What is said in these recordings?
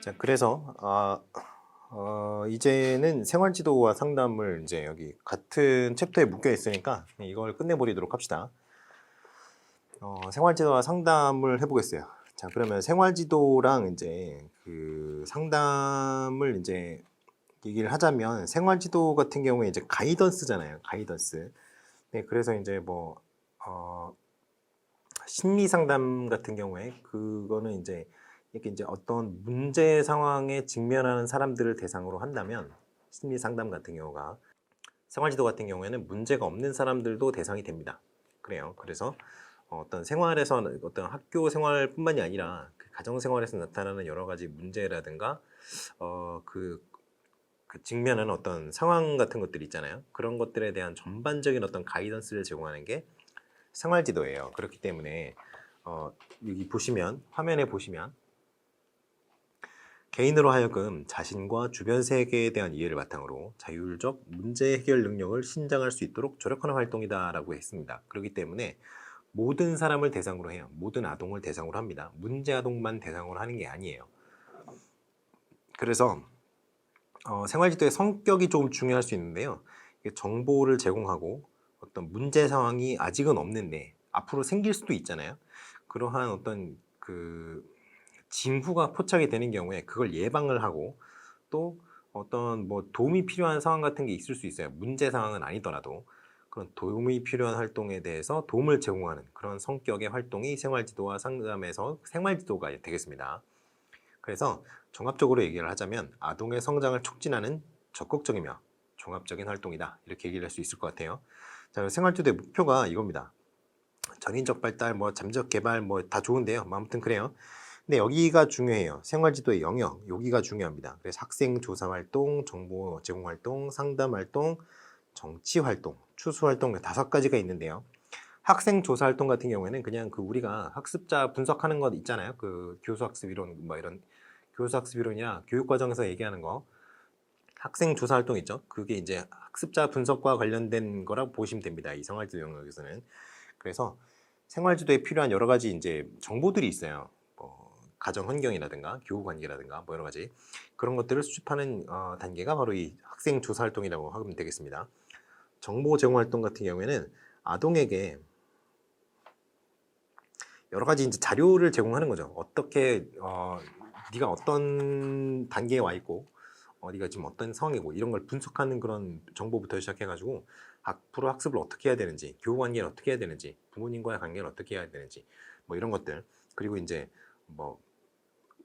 자, 그래서 이제는 생활지도와 상담을 이제 여기 같은 챕터에 묶여 있으니까 이걸 끝내버리도록 합시다. 생활지도와 상담을 해보겠어요. 자, 그러면 생활지도랑 이제 그 상담을 이제 얘기를 하자면 생활지도 같은 경우에 이제 가이던스잖아요. 가이던스. 네, 그래서 이제 뭐 심리 상담 같은 경우에 그거는 이제 이렇게 이제 어떤 문제 상황에 직면하는 사람들을 대상으로 한다면 심리 상담 같은 경우가 생활지도 같은 경우에는 문제가 없는 사람들도 대상이 됩니다. 그래요. 그래서 어떤 생활에서 어떤 학교 생활뿐만이 아니라 그 가정 생활에서 나타나는 여러 가지 문제라든가 그 직면하는 어떤 상황 같은 것들 있잖아요. 그런 것들에 대한 전반적인 어떤 가이던스를 제공하는 게 생활지도예요. 그렇기 때문에 여기 보시면 화면에 보시면 개인으로 하여금 자신과 주변 세계에 대한 이해를 바탕으로 자율적 문제 해결 능력을 신장할 수 있도록 조력하는 활동이다라고 했습니다. 그렇기 때문에 모든 사람을 대상으로 해요. 모든 아동을 대상으로 합니다. 문제 아동만 대상으로 하는 게 아니에요. 그래서 생활지도의 성격이 좀 중요할 수 있는데요. 정보를 제공하고 어떤 문제 상황이 아직은 없는데 앞으로 생길 수도 있잖아요. 그러한 어떤 그 징후가 포착이 되는 경우에 그걸 예방을 하고 또 어떤 뭐 도움이 필요한 상황 같은 게 있을 수 있어요. 문제 상황은 아니더라도 그런 도움이 필요한 활동에 대해서 도움을 제공하는 그런 성격의 활동이 생활지도와 상담에서 생활지도가 되겠습니다. 그래서 종합적으로 얘기를 하자면 아동의 성장을 촉진하는 적극적이며 종합적인 활동이다. 이렇게 얘기를 할 수 있을 것 같아요. 자, 생활지도의 목표가 이겁니다. 전인적 발달, 뭐 잠적 개발 뭐 다 좋은데요. 아무튼 그래요. 근데 여기가 중요해요. 생활지도의 영역, 여기가 중요합니다. 그래서 학생 조사 활동, 정보 제공 활동, 상담 활동, 정치 활동, 추수 활동 5가지가 있는데요. 학생 조사 활동 같은 경우에는 그냥 그 우리가 학습자 분석하는 것 있잖아요. 그 교수학습 이론 뭐 이런 교수학습 이론이나 교육 과정에서 얘기하는 거 학생 조사 활동 있죠. 그게 이제 학습자 분석과 관련된 거라고 보시면 됩니다. 이 생활지도 영역에서는. 그래서 생활지도에 필요한 여러 가지 이제 정보들이 있어요. 가정 환경이라든가 교우 관계라든가 뭐 여러 가지 그런 것들을 수집하는 단계가 바로 이 학생 조사 활동이라고 하면 되겠습니다. 정보 제공 활동 같은 경우에는 아동에게 여러 가지 이제 자료를 제공하는 거죠. 어떻게 네가 어떤 단계에 와 있고 네가 지금 어떤 상황이고 이런 걸 분석하는 그런 정보부터 시작해가지고 앞으로 학습을 어떻게 해야 되는지, 교우 관계를 어떻게 해야 되는지, 부모님과의 관계를 어떻게 해야 되는지 뭐 이런 것들 그리고 이제 뭐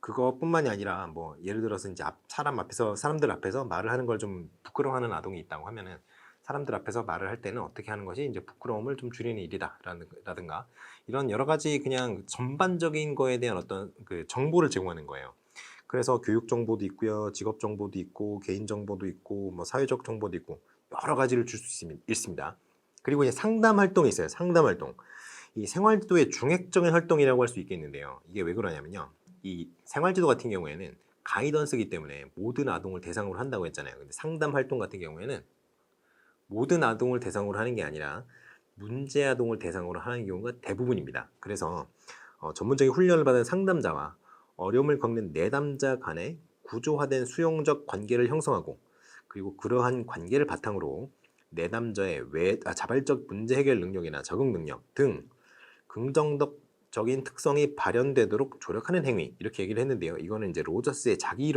그것뿐만이 아니라 뭐 예를 들어서 이제 사람들 앞에서 말을 하는 걸 좀 부끄러워하는 아동이 있다고 하면은 사람들 앞에서 말을 할 때는 어떻게 하는 것이 이제 부끄러움을 좀 줄이는 일이다라든가 이런 여러 가지 그냥 전반적인 거에 대한 어떤 그 정보를 제공하는 거예요. 그래서 교육 정보도 있고요, 직업 정보도 있고, 개인 정보도 있고, 뭐 사회적 정보도 있고 여러 가지를 줄 수 있습니다. 그리고 이제 상담 활동이 있어요. 상담 활동. 이 생활지도의 중액적인 활동이라고 할 수 있겠는데요. 이게 왜 그러냐면요. 이 생활지도 같은 경우에는 가이던스이기 때문에 모든 아동을 대상으로 한다고 했잖아요. 근데 상담 활동 같은 경우에는 모든 아동을 대상으로 하는 게 아니라 문제 아동을 대상으로 하는 경우가 대부분입니다. 그래서 전문적인 훈련을 받은 상담자와 어려움을 겪는 내담자 간의 구조화된 수용적 관계를 형성하고 그리고 그러한 관계를 바탕으로 내담자의 자발적 문제 해결 능력이나 적응 능력 등 긍정적인 특성이 발현되도록 조력하는 행위 이렇게 얘기를 했는데요. 이거는 이제 로저스의 자기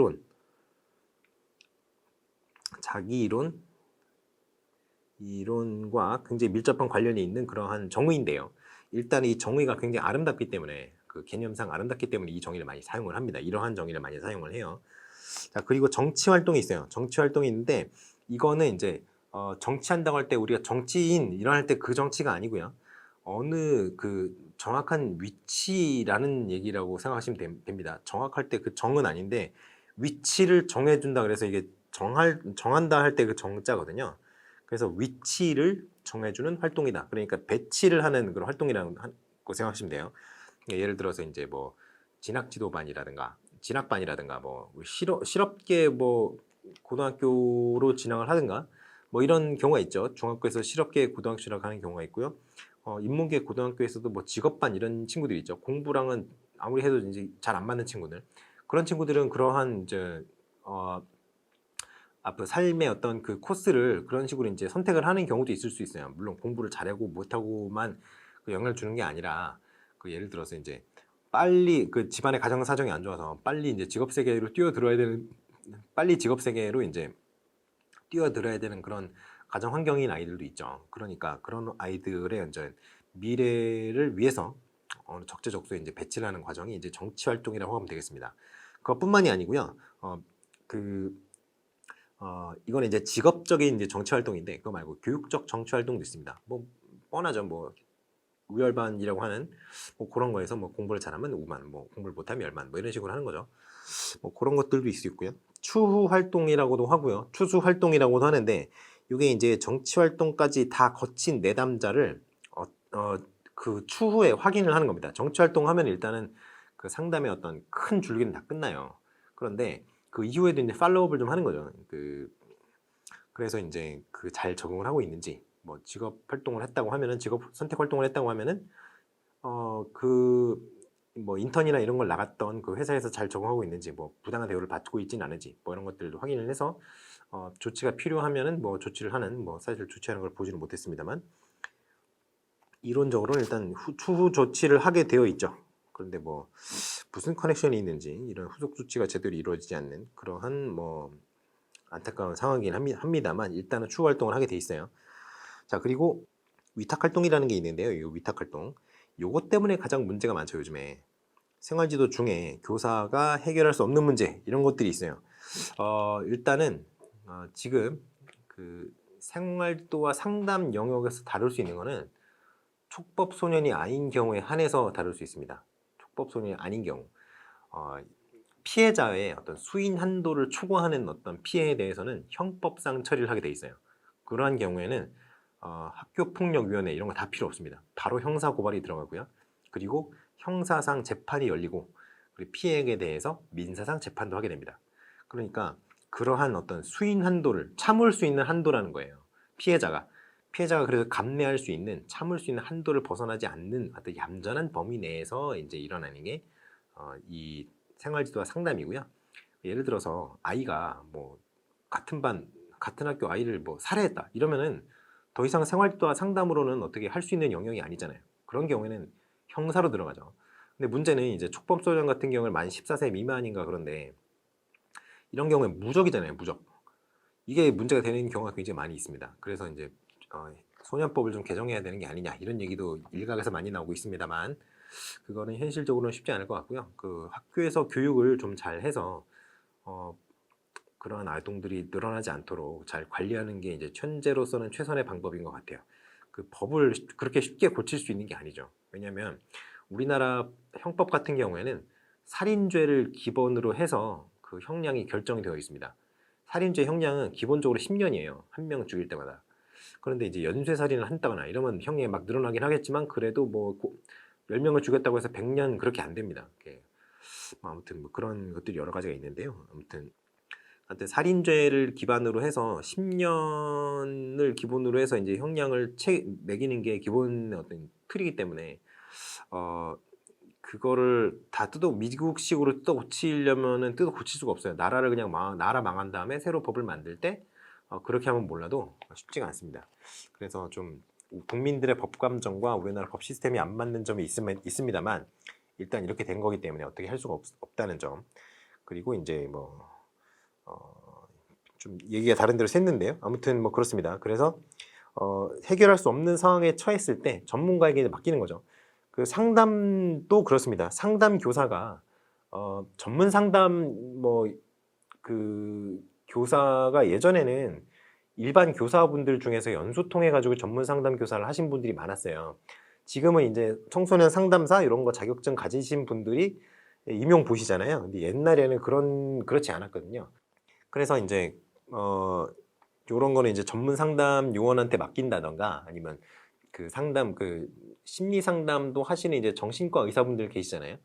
이론과 굉장히 밀접한 관련이 있는 그러한 정의인데요. 일단 이 정의가 굉장히 아름답기 때문에 그 개념상 아름답기 때문에 이 정의를 많이 사용을 합니다. 이러한 정의를 많이 사용을 해요. 자, 그리고 정치 활동이 있어요. 정치 활동이 있는데 이거는 이제 정치한다고 할 때 우리가 정치인 일어날 때 그 정치가 아니고요. 어느 그 정확한 위치라는 얘기라고 생각하시면 됩니다. 정확할 때 그 정은 아닌데 위치를 정해준다 그래서 이게 정한다 할 때 그 정자거든요. 그래서 위치를 정해주는 활동이다. 그러니까 배치를 하는 그런 활동이라고 생각하시면 돼요. 예를 들어서 이제 뭐 진학반이라든가 뭐 실업계 뭐 고등학교로 진학을 하든가 뭐 이런 경우가 있죠. 중학교에서 실업계 고등학교 진학하는 경우가 있고요. 인문계 고등학교에서도 뭐 직업반 이런 친구들이 있죠. 공부랑은 아무리 해도 이제 잘 안 맞는 친구들 그런 친구들은 그러한 이제 앞으로 삶의 어떤 그 코스를 그런 식으로 이제 선택을 하는 경우도 있을 수 있어요. 물론 공부를 잘하고 못하고만 그 영향을 주는 게 아니라 그 예를 들어서 이제 빨리 그 집안의 가정 사정이 안 좋아서 빨리 이제 직업 세계로 뛰어들어야 되는 빨리 직업 세계로 이제 뛰어들어야 되는 그런 가정 환경인 아이들도 있죠. 그러니까 그런 아이들의 이제 미래를 위해서 어느 적재적소에 이제 배치를 하는 과정이 이제 정치 활동이라고 하면 되겠습니다. 그것뿐만이 아니고요. 그 이거는 이제 직업적인 이제 정치 활동인데 그거 말고 교육적 정치 활동도 있습니다. 뭐 뻔하죠. 뭐 우열반이라고 하는 뭐 그런 거에서 뭐 공부를 잘하면 우만, 뭐 공부를 못하면 열만, 뭐 이런 식으로 하는 거죠. 뭐 그런 것들도 있을 수 있고요. 추후 활동이라고도 하고요. 추수 활동이라고도 하는데 이게 이제 정치 활동까지 다 거친 내담자를 그 추후에 확인을 하는 겁니다. 정치 활동하면 일단은 그 상담의 어떤 큰 줄기는 다 끝나요. 그런데 그 이후에도 이제 팔로우업을 좀 하는 거죠. 그래서 이제 그 잘 적응을 하고 있는지, 뭐 직업 활동을 했다고 하면은 직업 선택 활동을 했다고 하면은 그 뭐 인턴이나 이런 걸 나갔던 그 회사에서 잘 적응하고 있는지, 뭐 부당한 대우를 받고 있지는 않은지, 뭐 이런 것들도 확인을 해서 조치가 필요하면은 뭐 조치를 하는, 뭐 사실 조치하는 걸 보지는 못했습니다만 이론적으로는 일단 추후 조치를 하게 되어 있죠. 그런데 뭐 무슨 커넥션이 있는지 이런 후속 조치가 제대로 이루어지지 않는 그러한 뭐 안타까운 상황이긴 합니다만 일단은 추후 활동을 하게 돼 있어요. 자, 그리고 위탁 활동이라는 게 있는데요. 이 위탁 활동, 요것 때문에 가장 문제가 많죠. 요즘에 생활지도 중에 교사가 해결할 수 없는 문제 이런 것들이 있어요. 일단은 지금 그 생활도와 상담 영역에서 다룰 수 있는 거는 촉법 소년이 아닌 경우에 한해서 다룰 수 있습니다. 촉법 소년이 아닌 경우, 피해자의 어떤 수인 한도를 초과하는 어떤 피해에 대해서는 형법상 처리를 하게 돼 있어요. 그러한 경우에는 학교폭력위원회 이런 거 다 필요 없습니다. 바로 형사 고발이 들어가고요. 그리고 형사상 재판이 열리고, 그리고 피해에 대해서 민사상 재판도 하게 됩니다. 그러니까 그러한 어떤 수인 한도를 참을 수 있는 한도라는 거예요. 피해자가 그래서 감내할 수 있는, 참을 수 있는 한도를 벗어나지 않는 어떤 얌전한 범위 내에서 이제 일어나는 게 이 생활지도와 상담이고요. 예를 들어서 아이가 뭐 같은 반, 같은 학교 아이를 뭐 살해했다 이러면은 더 이상 생활지도와 상담으로는 어떻게 할 수 있는 영역이 아니잖아요. 그런 경우에는 형사로 들어가죠. 근데 문제는 이제 촉법소년 같은 경우는 만 14세 미만인가 그런데 이런 경우에 무적이잖아요, 무적. 이게 문제가 되는 경우가 굉장히 많이 있습니다. 그래서 이제 소년법을 좀 개정해야 되는 게 아니냐 이런 얘기도 일각에서 많이 나오고 있습니다만 그거는 현실적으로는 쉽지 않을 것 같고요. 그 학교에서 교육을 좀 잘 해서 그러한 아동들이 늘어나지 않도록 잘 관리하는 게 이제 현재로서는 최선의 방법인 것 같아요. 그 법을 그렇게 쉽게 고칠 수 있는 게 아니죠. 왜냐하면 우리나라 형법 같은 경우에는 살인죄를 기본으로 해서 그 형량이 결정이 되어 있습니다. 살인죄 형량은 기본적으로 10년이에요. 한 명 죽일 때마다. 그런데 이제 연쇄살인을 한다거나 이러면 형이 막 늘어나긴 하겠지만 그래도 뭐 10명을 죽였다고 해서 100년 그렇게 안 됩니다. 아무튼 뭐 그런 것들이 여러 가지가 있는데요. 아무튼 살인죄를 기반으로 해서 10년을 기본으로 해서 이제 형량을 매기는 게 기본 어떤 틀이기 때문에 그거를 다 미국식으로 뜯어 고치려면은 뜯어 고칠 수가 없어요. 나라를 그냥 나라 망한 다음에 새로 법을 만들 때 그렇게 하면 몰라도 쉽지가 않습니다. 그래서 좀 국민들의 법 감정과 우리나라 법 시스템이 안 맞는 점이 있습니다만 일단 이렇게 된 거기 때문에 어떻게 할 수가 없다는 점. 그리고 이제 뭐 좀 얘기가 다른 데로 샜는데요. 아무튼 뭐 그렇습니다. 그래서 해결할 수 없는 상황에 처했을 때 전문가에게 맡기는 거죠. 그 상담도 그렇습니다. 상담 교사가 전문 상담 뭐 그 교사가 예전에는 일반 교사분들 중에서 연수 통해 가지고 전문 상담 교사를 하신 분들이 많았어요. 지금은 이제 청소년 상담사 이런 거 자격증 가지신 분들이 임용 보시잖아요. 근데 옛날에는 그렇지 않았거든요. 그래서 이제 요런 거는 이제 전문 상담 요원한테 맡긴다던가 아니면 그 심리 상담도 하시는 이제 정신과 의사분들 계시잖아요.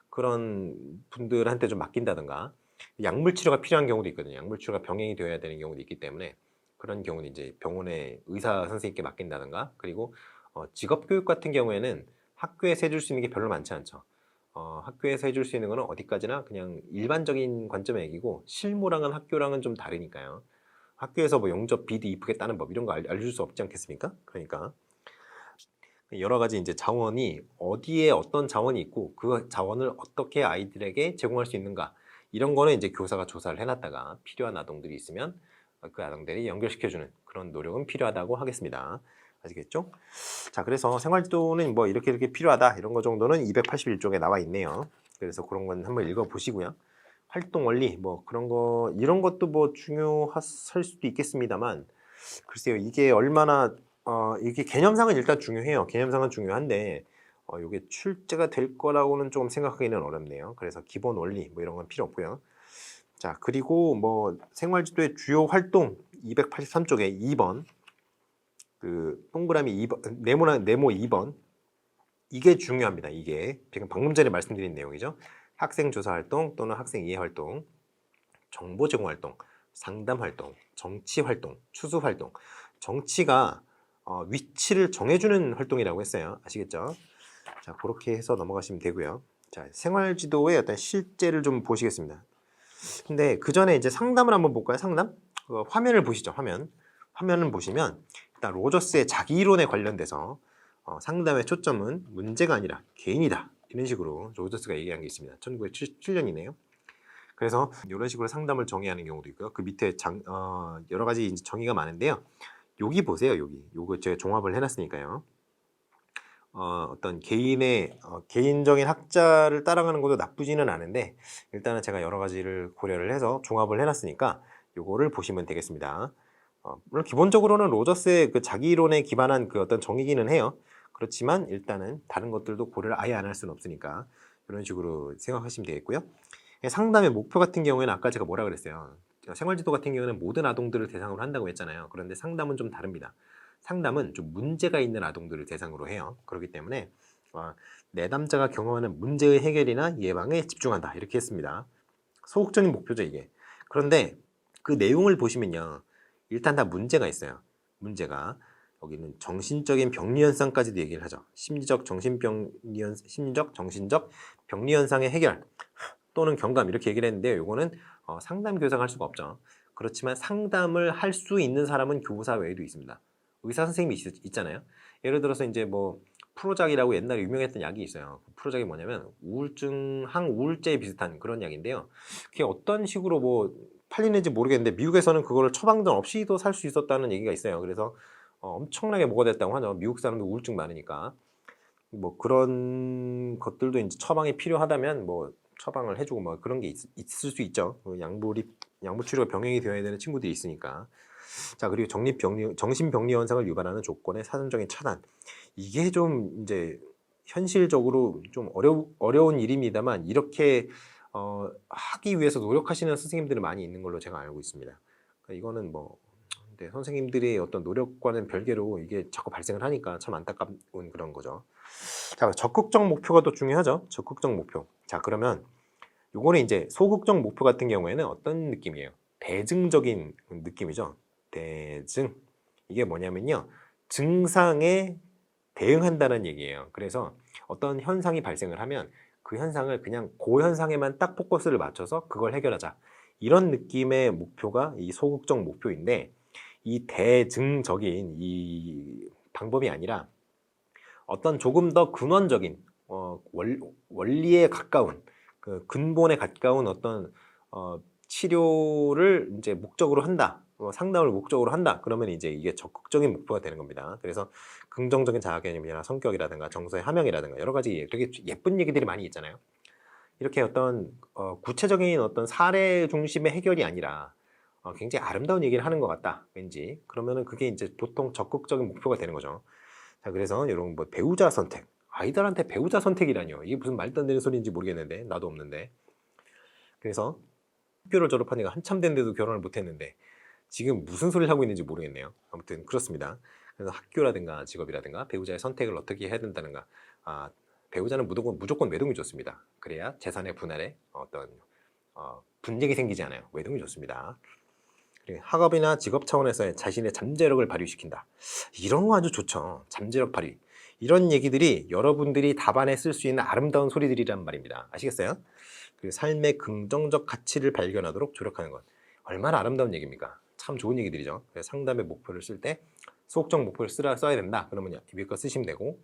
그런 분들한테 좀 맡긴다던가 약물 치료가 필요한 경우도 있거든요. 약물 치료가 병행이 되어야 되는 경우도 있기 때문에 그런 경우는 이제 병원의 의사 선생님께 맡긴다던가 그리고 직업 교육 같은 경우에는 학교에서 해줄 수 있는 게 별로 많지 않죠. 학교에서 해줄 수 있는 거는 어디까지나 그냥 일반적인 관점의 얘기고 실무랑은 학교랑은 좀 다르니까요. 학교에서 뭐 용접, 비드, 이프게 따는 법 이런 거 알려줄 수 없지 않겠습니까? 그러니까 여러 가지 이제 자원이 어디에 어떤 자원이 있고 그 자원을 어떻게 아이들에게 제공할 수 있는가 이런 거는 이제 교사가 조사를 해놨다가 필요한 아동들이 있으면 그 아동들이 연결시켜주는 그런 노력은 필요하다고 하겠습니다. 아시겠죠? 자, 그래서 생활지도는 뭐 이렇게 필요하다 이런 거 정도는 281쪽에 나와 있네요. 그래서 그런 건 한번 읽어보시고요. 활동 원리 뭐 그런 거 이런 것도 뭐 중요할 수도 있겠습니다만 글쎄요 이게 얼마나 이게 개념상은 일단 중요해요. 개념상은 중요한데 이게 출제가 될 거라고는 조금 생각하기는 어렵네요. 그래서 기본 원리 뭐 이런 건 필요 없고요. 자, 그리고 뭐 생활지도의 주요 활동 283쪽에 2번 그 동그라미 2번 네모 2번 이게 중요합니다. 이게 지금 방금 전에 말씀드린 내용이죠. 학생 조사 활동 또는 학생 이해 활동, 정보 제공 활동, 상담 활동, 정치 활동, 추수 활동. 정치가 위치를 정해주는 활동이라고 했어요. 아시겠죠? 자, 그렇게 해서 넘어가시면 되고요. 자, 생활지도의 어떤 실제를 좀 보시겠습니다. 근데 그 전에 이제 상담을 한번 볼까요? 상담? 화면을 보시죠. 화면을 보시면 일단 로저스의 자기 이론에 관련돼서 상담의 초점은 문제가 아니라 개인이다. 이런 식으로 로저스가 얘기한 게 있습니다. 1977년이네요. 그래서 이런 식으로 상담을 정의하는 경우도 있고요. 그 밑에 여러 가지 정의가 많은데요. 여기 보세요. 여기 요거 제가 종합을 해놨으니까요. 어떤 개인의 개인적인 학자를 따라가는 것도 나쁘지는 않은데 일단은 제가 여러 가지를 고려를 해서 종합을 해놨으니까 요거를 보시면 되겠습니다. 물론 기본적으로는 로저스의 그 자기 이론에 기반한 그 어떤 정의기는 해요. 그렇지만 일단은 다른 것들도 고려를 아예 안 할 수는 없으니까 이런 식으로 생각하시면 되겠고요. 상담의 목표 같은 경우에는 아까 제가 뭐라 그랬어요. 생활지도 같은 경우에는 모든 아동들을 대상으로 한다고 했잖아요. 그런데 상담은 좀 다릅니다. 상담은 좀 문제가 있는 아동들을 대상으로 해요. 그렇기 때문에 내담자가 경험하는 문제의 해결이나 예방에 집중한다. 이렇게 했습니다. 소극적인 목표죠, 이게. 그런데 그 내용을 보시면요. 일단 다 문제가 있어요. 문제가. 여기는 정신적인 병리 현상까지도 얘기를 하죠. 심리적, 정신적 병리 현상의 해결 또는 경감 이렇게 얘기를 했는데요. 이거는 상담 교사가 할 수가 없죠. 그렇지만 상담을 할 수 있는 사람은 교사 외에도 있습니다. 의사 선생님이 있잖아요. 예를 들어서 이제 뭐 프로작이라고 옛날에 유명했던 약이 있어요. 프로작이 뭐냐면 우울증, 항우울제에 비슷한 그런 약인데요. 그게 어떤 식으로 뭐 팔리는지 모르겠는데 미국에서는 그거를 처방전 없이도 살 수 있었다는 얘기가 있어요. 그래서 엄청나게 뭐가 됐다고 하죠. 미국 사람들 우울증 많으니까. 뭐 그런 것들도 이제 처방이 필요하다면 뭐 처방을 해주고 뭐 그런 게 있을 수 있죠. 양보 치료가 병행이 되어야 되는 친구들이 있으니까. 자, 그리고 정신병리 현상을 유발하는 조건의 사전적인 차단. 이게 좀 이제 현실적으로 좀 어려운 일입니다만 이렇게 하기 위해서 노력하시는 선생님들이 많이 있는 걸로 제가 알고 있습니다. 그러니까 이거는 뭐 선생님들의 어떤 노력과는 별개로 이게 자꾸 발생을 하니까 참 안타까운 그런 거죠. 자, 적극적 목표가 또 중요하죠. 적극적 목표. 자, 그러면 요거는 이제 소극적 목표 같은 경우에는 어떤 느낌이에요? 대증적인 느낌이죠. 대증. 이게 뭐냐면요. 증상에 대응한다는 얘기예요. 그래서 어떤 현상이 발생을 하면 그 현상을 그냥 그 현상에만 딱 포커스를 맞춰서 그걸 해결하자. 이런 느낌의 목표가 이 소극적 목표인데 이 대증적인 이 방법이 아니라 어떤 조금 더 근원적인 원리에 가까운 그 근본에 가까운 어떤 치료를 이제 목적으로 한다. 상담을 목적으로 한다. 그러면 이제 이게 적극적인 목표가 되는 겁니다. 그래서 긍정적인 자아 개념이나 성격이라든가 정서의 함양이라든가 여러 가지 되게 예쁜 얘기들이 많이 있잖아요. 이렇게 어떤 구체적인 어떤 사례 중심의 해결이 아니라 굉장히 아름다운 얘기를 하는 것 같다. 왠지 그러면은 그게 이제 보통 적극적인 목표가 되는 거죠. 자, 그래서 이런 뭐 배우자 선택, 아이들한테 배우자 선택이라뇨. 이게 무슨 말도 안 되는 소리인지 모르겠는데 나도 없는데. 그래서 학교를 졸업한 지가 한참 됐는데도 결혼을 못했는데 지금 무슨 소리를 하고 있는지 모르겠네요. 아무튼 그렇습니다. 그래서 학교라든가 직업이라든가 배우자의 선택을 어떻게 해야 된다는가. 배우자는 무조건 외동이 좋습니다. 그래야 재산의 분할에 어떤 분쟁이 생기지 않아요. 외동이 좋습니다. 그리고 학업이나 직업 차원에서 자신의 잠재력을 발휘시킨다. 이런 거 아주 좋죠. 잠재력 발휘. 이런 얘기들이 여러분들이 답안에 쓸 수 있는 아름다운 소리들이란 말입니다. 아시겠어요? 그 삶의 긍정적 가치를 발견하도록 노력하는 것. 얼마나 아름다운 얘기입니까? 참 좋은 얘기들이죠. 그래서 상담의 목표를 쓸 때 소극적 목표를 써야 된다. 그러면 위에 거 쓰시면 되고,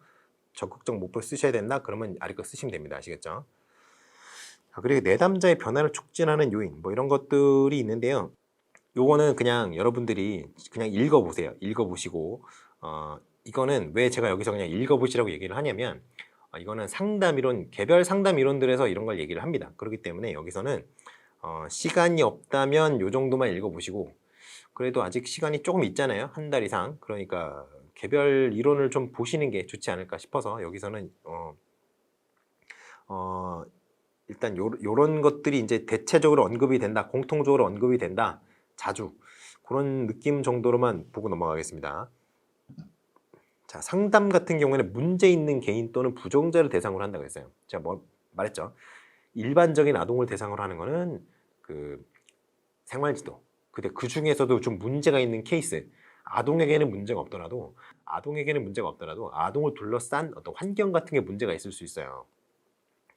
적극적 목표를 쓰셔야 된다. 그러면 아래 거 쓰시면 됩니다. 아시겠죠? 그리고 내담자의 변화를 촉진하는 요인, 뭐 이런 것들이 있는데요. 요거는 그냥 여러분들이 그냥 읽어보세요. 읽어보시고, 이거는 왜 제가 여기서 그냥 읽어보시라고 얘기를 하냐면, 이거는 상담이론, 개별 상담 이론들에서 이런 걸 얘기를 합니다. 그렇기 때문에 여기서는 시간이 없다면 요 정도만 읽어보시고, 그래도 아직 시간이 조금 있잖아요. 한 달 이상. 그러니까 개별 이론을 좀 보시는 게 좋지 않을까 싶어서 여기서는 일단 요런 것들이 이제 대체적으로 언급이 된다, 공통적으로 언급이 된다, 자주 그런 느낌 정도로만 보고 넘어가겠습니다. 자, 상담 같은 경우에는 문제 있는 개인 또는 부정자를 대상으로 한다고 했어요. 제가 뭐 말했죠. 일반적인 아동을 대상으로 하는 거는 그 생활지도. 근데 그 중에서도 좀 문제가 있는 케이스, 아동에게는 문제가 없더라도 아동을 둘러싼 어떤 환경 같은 게 문제가 있을 수 있어요.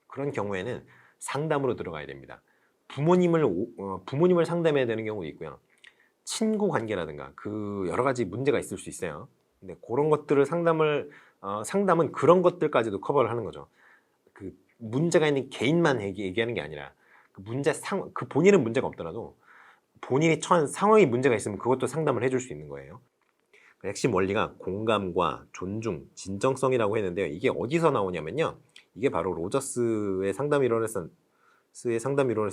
그런 경우에는 상담으로 들어가야 됩니다. 부모님을 상담해야 되는 경우도 있고요. 친구 관계라든가 그 여러 가지 문제가 있을 수 있어요. 근데 그런 것들을 상담은 그런 것들까지도 커버를 하는 거죠. 그 문제가 있는 개인만 얘기하는 게 아니라 그 본인은 문제가 없더라도 본인이 처한 상황이 문제가 있으면 그것도 상담을 해줄 수 있는 거예요. 핵심 원리가 공감과 존중, 진정성이라고 했는데요. 이게 어디서 나오냐면요. 이게 바로 로저스의 상담 이론에서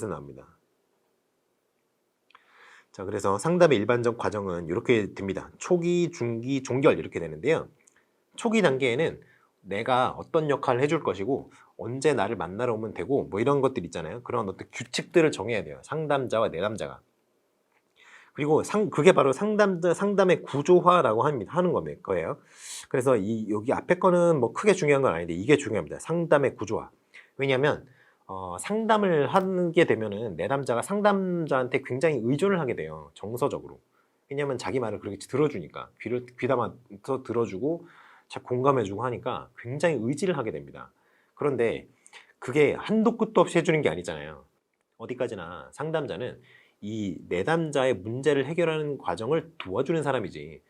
나옵니다. 자, 그래서 상담의 일반적 과정은 이렇게 됩니다. 초기, 중기, 종결 이렇게 되는데요. 초기 단계에는 내가 어떤 역할을 해줄 것이고 언제 나를 만나러 오면 되고 뭐 이런 것들 있잖아요. 그런 어떤 규칙들을 정해야 돼요. 상담자와 내담자가. 그리고 그게 바로 상담의 구조화라고 하는 거예요. 그래서 여기 앞에 거는 뭐 크게 중요한 건 아닌데 이게 중요합니다. 상담의 구조화. 왜냐하면 상담을 하게 되면은 내담자가 상담자한테 굉장히 의존을 하게 돼요. 정서적으로. 왜냐하면 자기 말을 그렇게 들어주니까 귀담아서 들어주고 공감해주고 하니까 굉장히 의지를 하게 됩니다. 그런데 그게 한도 끝도 없이 해주는 게 아니잖아요. 어디까지나 상담자는 이 내담자의 문제를 해결하는 과정을 도와주는 사람이지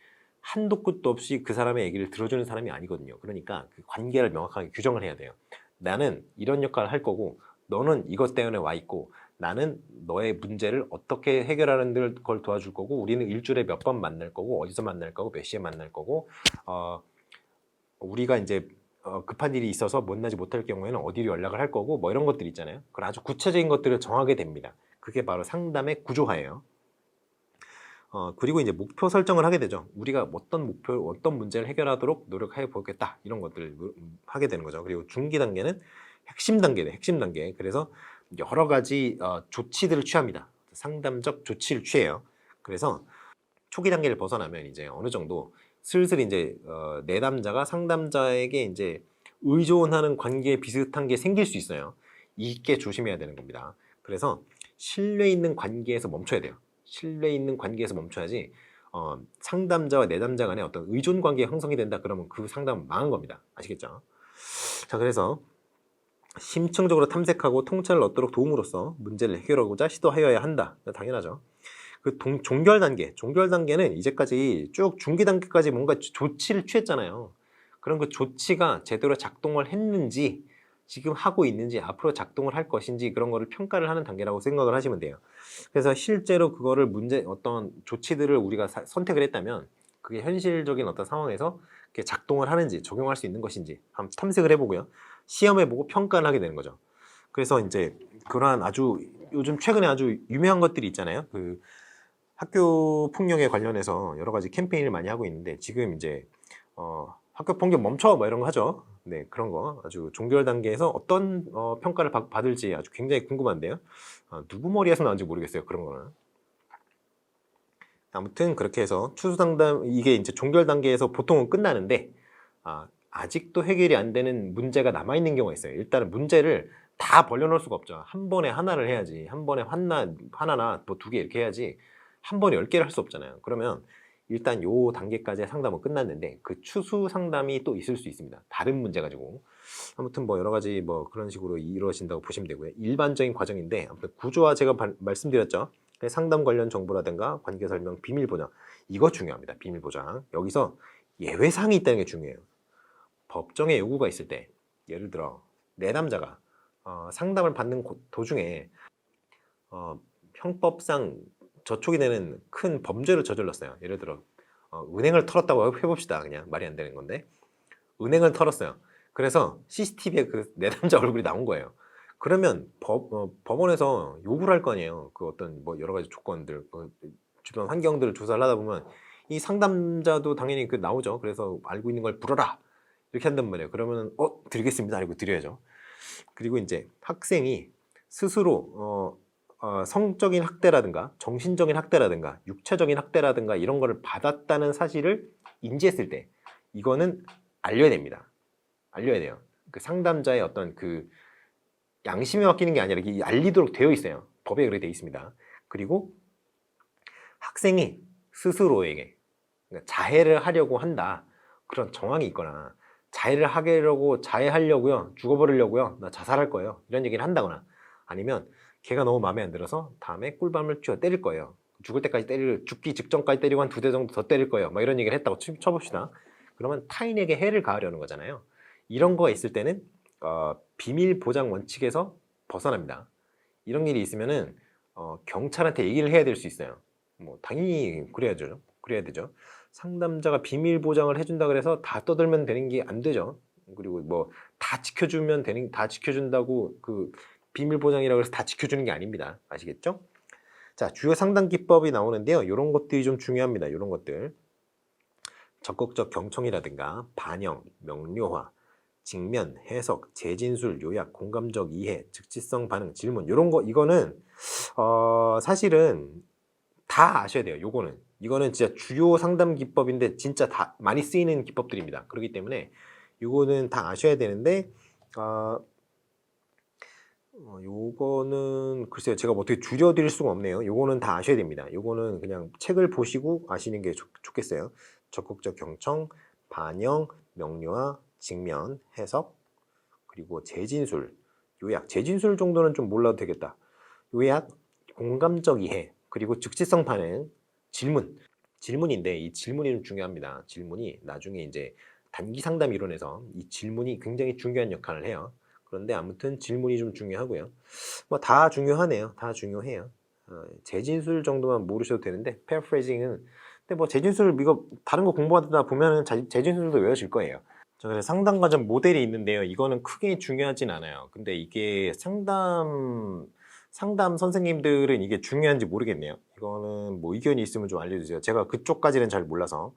한도 끝도 없이 그 사람의 얘기를 들어주는 사람이 아니거든요. 그러니까 그 관계를 명확하게 규정을 해야 돼요. 나는 이런 역할을 할 거고 너는 이것 때문에 와 있고 나는 너의 문제를 어떻게 해결하는 걸 도와줄 거고 우리는 일주일에 몇 번 만날 거고 어디서 만날 거고 몇 시에 만날 거고 우리가 이제 급한 일이 있어서 만나지 못할 경우에는 어디로 연락을 할 거고 뭐 이런 것들 있잖아요. 그런 아주 구체적인 것들을 정하게 됩니다. 그게 바로 상담의 구조화예요. 그리고 이제 목표 설정을 하게 되죠. 우리가 어떤 문제를 해결하도록 노력해 보겠다. 이런 것들을 하게 되는 거죠. 그리고 중기 단계는 핵심 단계. 그래서 여러 가지 조치들을 취합니다. 상담적 조치를 취해요. 그래서 초기 단계를 벗어나면 이제 어느 정도 슬슬 이제 내담자가 상담자에게 이제 의존하는 관계 비슷한 게 생길 수 있어요. 이게 조심해야 되는 겁니다. 그래서 신뢰 있는 관계에서 멈춰야 돼요. 신뢰 있는 관계에서 멈춰야지 상담자와 내담자 간에 어떤 의존 관계가 형성이 된다 그러면 그 상담은 망한 겁니다. 아시겠죠? 자, 그래서 심층적으로 탐색하고 통찰을 얻도록 도움으로써 문제를 해결하고자 시도하여야 한다. 당연하죠. 그 종결 단계는 이제까지 쭉 중기 단계까지 뭔가 조치를 취했잖아요. 그런 그 조치가 제대로 작동을 했는지 지금 하고 있는지 앞으로 작동을 할 것인지 그런 거를 평가를 하는 단계라고 생각을 하시면 돼요. 그래서 실제로 그거를 어떤 조치들을 우리가 선택을 했다면 그게 현실적인 어떤 상황에서 그게 작동을 하는지 적용할 수 있는 것인지 한번 탐색을 해보고요. 시험해보고 평가를 하게 되는 거죠. 그래서 이제 그러한 요즘 최근에 아주 유명한 것들이 있잖아요. 그 학교 폭력에 관련해서 여러 가지 캠페인을 많이 하고 있는데 지금 이제 학교 폭력 멈춰 뭐 이런 거 하죠. 네, 그런 거 아주 종결 단계에서 어떤 평가를 받을지 아주 굉장히 궁금한데요. 누구 머리에서 나온지 모르겠어요. 그런 거는. 아무튼 그렇게 해서 추수 상담 이게 이제 종결 단계에서 보통은 끝나는데 아직도 해결이 안 되는 문제가 남아 있는 경우가 있어요. 일단은 문제를 다 벌려놓을 수가 없죠. 한 번에 하나를 해야지. 한 번에 하나나 뭐 2개 이렇게 해야지. 한 번에 10개를 할 수 없잖아요. 그러면 일단 요 단계까지의 상담은 끝났는데 그 추수 상담이 또 있을 수 있습니다. 다른 문제 가지고. 아무튼 뭐 여러 가지 뭐 그런 식으로 이루어진다고 보시면 되고요. 일반적인 과정인데 아무튼 구조화 제가 말씀드렸죠. 상담 관련 정보라든가 관계 설명, 비밀 보장 이거 중요합니다. 비밀 보장. 여기서 예외사항이 있다는 게 중요해요. 법정에 요구가 있을 때 예를 들어 내담자가 상담을 받는 도중에 형법상 저촉이 되는 큰 범죄를 저질렀어요. 예를 들어 은행을 털었다고 해봅시다. 그냥 말이 안 되는 건데 은행을 털었어요. 그래서 CCTV에 그 내담자 얼굴이 나온 거예요. 그러면 법원에서 요구를 할 거 아니에요. 그 어떤 뭐 여러 가지 조건들, 주변 환경들을 조사를 하다 보면 이 상담자도 당연히 그 나오죠. 그래서 알고 있는 걸 불어라 이렇게 한단 말이에요. 그러면 드리겠습니다. 알고 드려야죠. 그리고 이제 학생이 스스로 성적인 학대라든가 정신적인 학대라든가 육체적인 학대라든가 이런 거를 받았다는 사실을 인지했을 때 이거는 알려야 됩니다. 알려야 돼요. 그 상담자의 어떤 그 양심에 맡기는 게 아니라 이게 알리도록 되어 있어요. 법에 그렇게 되어 있습니다. 그리고 학생이 스스로에게 그러니까 자해를 하려고 한다. 그런 정황이 있거나 자해하려고요. 죽어버리려고요. 나 자살할 거예요. 이런 얘기를 한다거나 아니면 걔가 너무 마음에 안 들어서 다음에 꿀밤을 쥐어 때릴 거예요. 죽을 때까지 죽기 직전까지 때리고 한 2대 정도 더 때릴 거예요. 막 이런 얘기를 했다고 쳐봅시다. 그러면 타인에게 해를 가하려는 거잖아요. 이런 거가 있을 때는 비밀 보장 원칙에서 벗어납니다. 이런 일이 있으면은 경찰한테 얘기를 해야 될 수 있어요. 뭐 당연히 그래야죠. 그래야 되죠. 상담자가 비밀 보장을 해준다 그래서 다 떠들면 되는 게 안 되죠. 그리고 뭐 다 지켜준다고 그 비밀 보장이라고 해서 다 지켜주는 게 아닙니다. 아시겠죠? 자, 주요 상담 기법이 나오는데요. 이런 것들이 좀 중요합니다. 이런 것들. 적극적 경청이라든가 반영, 명료화, 직면, 해석, 재진술, 요약, 공감적 이해, 즉시성 반응, 질문 이런 거 이거는 사실은 다 아셔야 돼요. 이거는 진짜 주요 상담 기법인데 진짜 다 많이 쓰이는 기법들입니다. 그렇기 때문에 이거는 다 아셔야 되는데 요거는 글쎄요 제가 뭐 어떻게 줄여드릴 수가 없네요. 요거는 다 아셔야 됩니다. 요거는 그냥 책을 보시고 아시는 게 좋겠어요. 적극적 경청, 반영, 명료화, 직면, 해석, 그리고 재진술, 요약. 재진술 정도는 좀 몰라도 되겠다. 요약, 공감적 이해, 그리고 즉시성 반응, 질문인데 이 질문이 좀 중요합니다. 질문이 나중에 이제 단기 상담 이론에서 이 질문이 굉장히 중요한 역할을 해요. 그런데 아무튼 질문이 좀 중요하고요. 뭐 다 중요하네요. 다 중요해요. 재진술 정도만 모르셔도 되는데 paraphrasing은 근데 뭐 재진술 이거 다른 거 공부하다 보면은 재진술도 외워질 거예요. 자, 그래서 상담 과정 모델이 있는데요. 이거는 크게 중요하진 않아요. 근데 이게 상담 선생님들은 이게 중요한지 모르겠네요. 이거는 뭐 의견이 있으면 좀 알려주세요. 제가 그쪽까지는 잘 몰라서.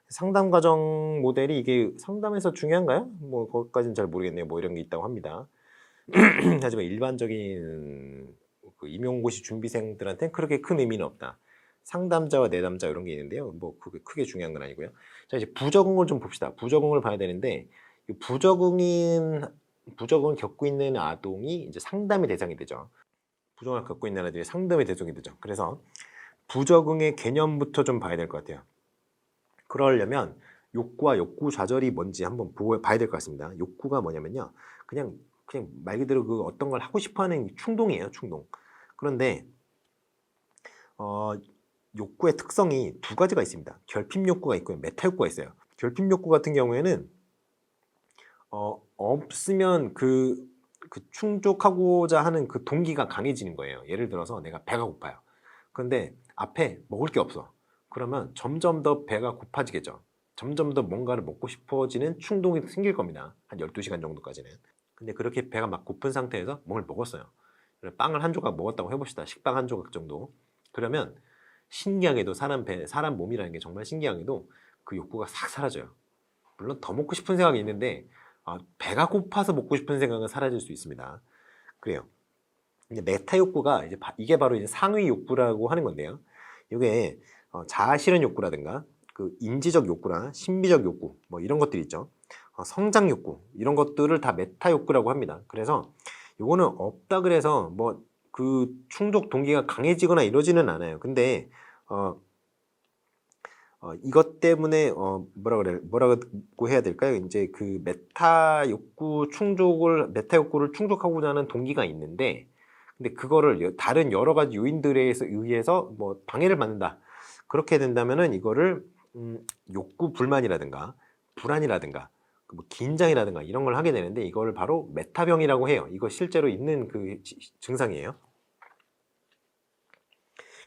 상담 과정 모델이 이게 상담에서 중요한가요? 뭐 거기까지는 잘 모르겠네요. 뭐 이런 게 있다고 합니다. 하지만 일반적인 그 임용고시 준비생들한테는 그렇게 큰 의미는 없다. 상담자와 내담자 이런 게 있는데요. 뭐 그게 크게 중요한 건 아니고요. 자, 이제 부적응을 좀 봅시다. 부적응을 봐야 되는데 부적응을 겪고 있는 아동이 이제 상담의 대상이 되죠. 부적응을 겪고 있는 아이들이 상담의 대상이 되죠. 그래서 부적응의 개념부터 좀 봐야 될 것 같아요. 그러려면 욕구와 욕구 좌절이 뭔지 한번 봐야 될 것 같습니다. 욕구가 뭐냐면요. 그냥 말 그대로 그 어떤 걸 하고 싶어 하는 충동이에요, 충동. 그런데 욕구의 특성이 두 가지가 있습니다. 결핍 욕구가 있고요. 메타 욕구가 있어요. 결핍 욕구 같은 경우에는 없으면 그 충족하고자 하는 그 동기가 강해지는 거예요. 예를 들어서 내가 배가 고파요. 그런데 앞에 먹을 게 없어. 그러면 점점 더 배가 고파지겠죠. 점점 더 뭔가를 먹고 싶어지는 충동이 생길 겁니다. 한 12시간 정도까지는. 근데 그렇게 배가 막 고픈 상태에서 뭘 먹었어요. 빵을 한 조각 먹었다고 해봅시다. 식빵 한 조각 정도. 그러면 신기하게도 사람 몸이라는 게 정말 신기하게도 그 욕구가 싹 사라져요. 물론 더 먹고 싶은 생각이 있는데 배가 고파서 먹고 싶은 생각은 사라질 수 있습니다. 그래요. 근데 메타 욕구가 이게 바로 이제 상위 욕구라고 하는 건데요. 이게 자아 실현 욕구라든가 그 인지적 욕구나 신비적 욕구 뭐 이런 것들이 있죠. 성장 욕구 이런 것들을 다 메타 욕구라고 합니다. 그래서 요거는 없다 그래서 뭐 그 충족 동기가 강해지거나 이러지는 않아요. 근데 이것 때문에 뭐라고 해야 될까요? 이제 그 메타 욕구를 충족하고자 하는 동기가 있는데, 근데 그거를 다른 여러 가지 요인들에 의해서 뭐 방해를 받는다. 그렇게 된다면은 이거를 욕구 불만이라든가 불안이라든가 뭐 긴장이라든가 이런 걸 하게 되는데, 이걸 바로 메타병이라고 해요. 이거 실제로 있는 그 증상이에요.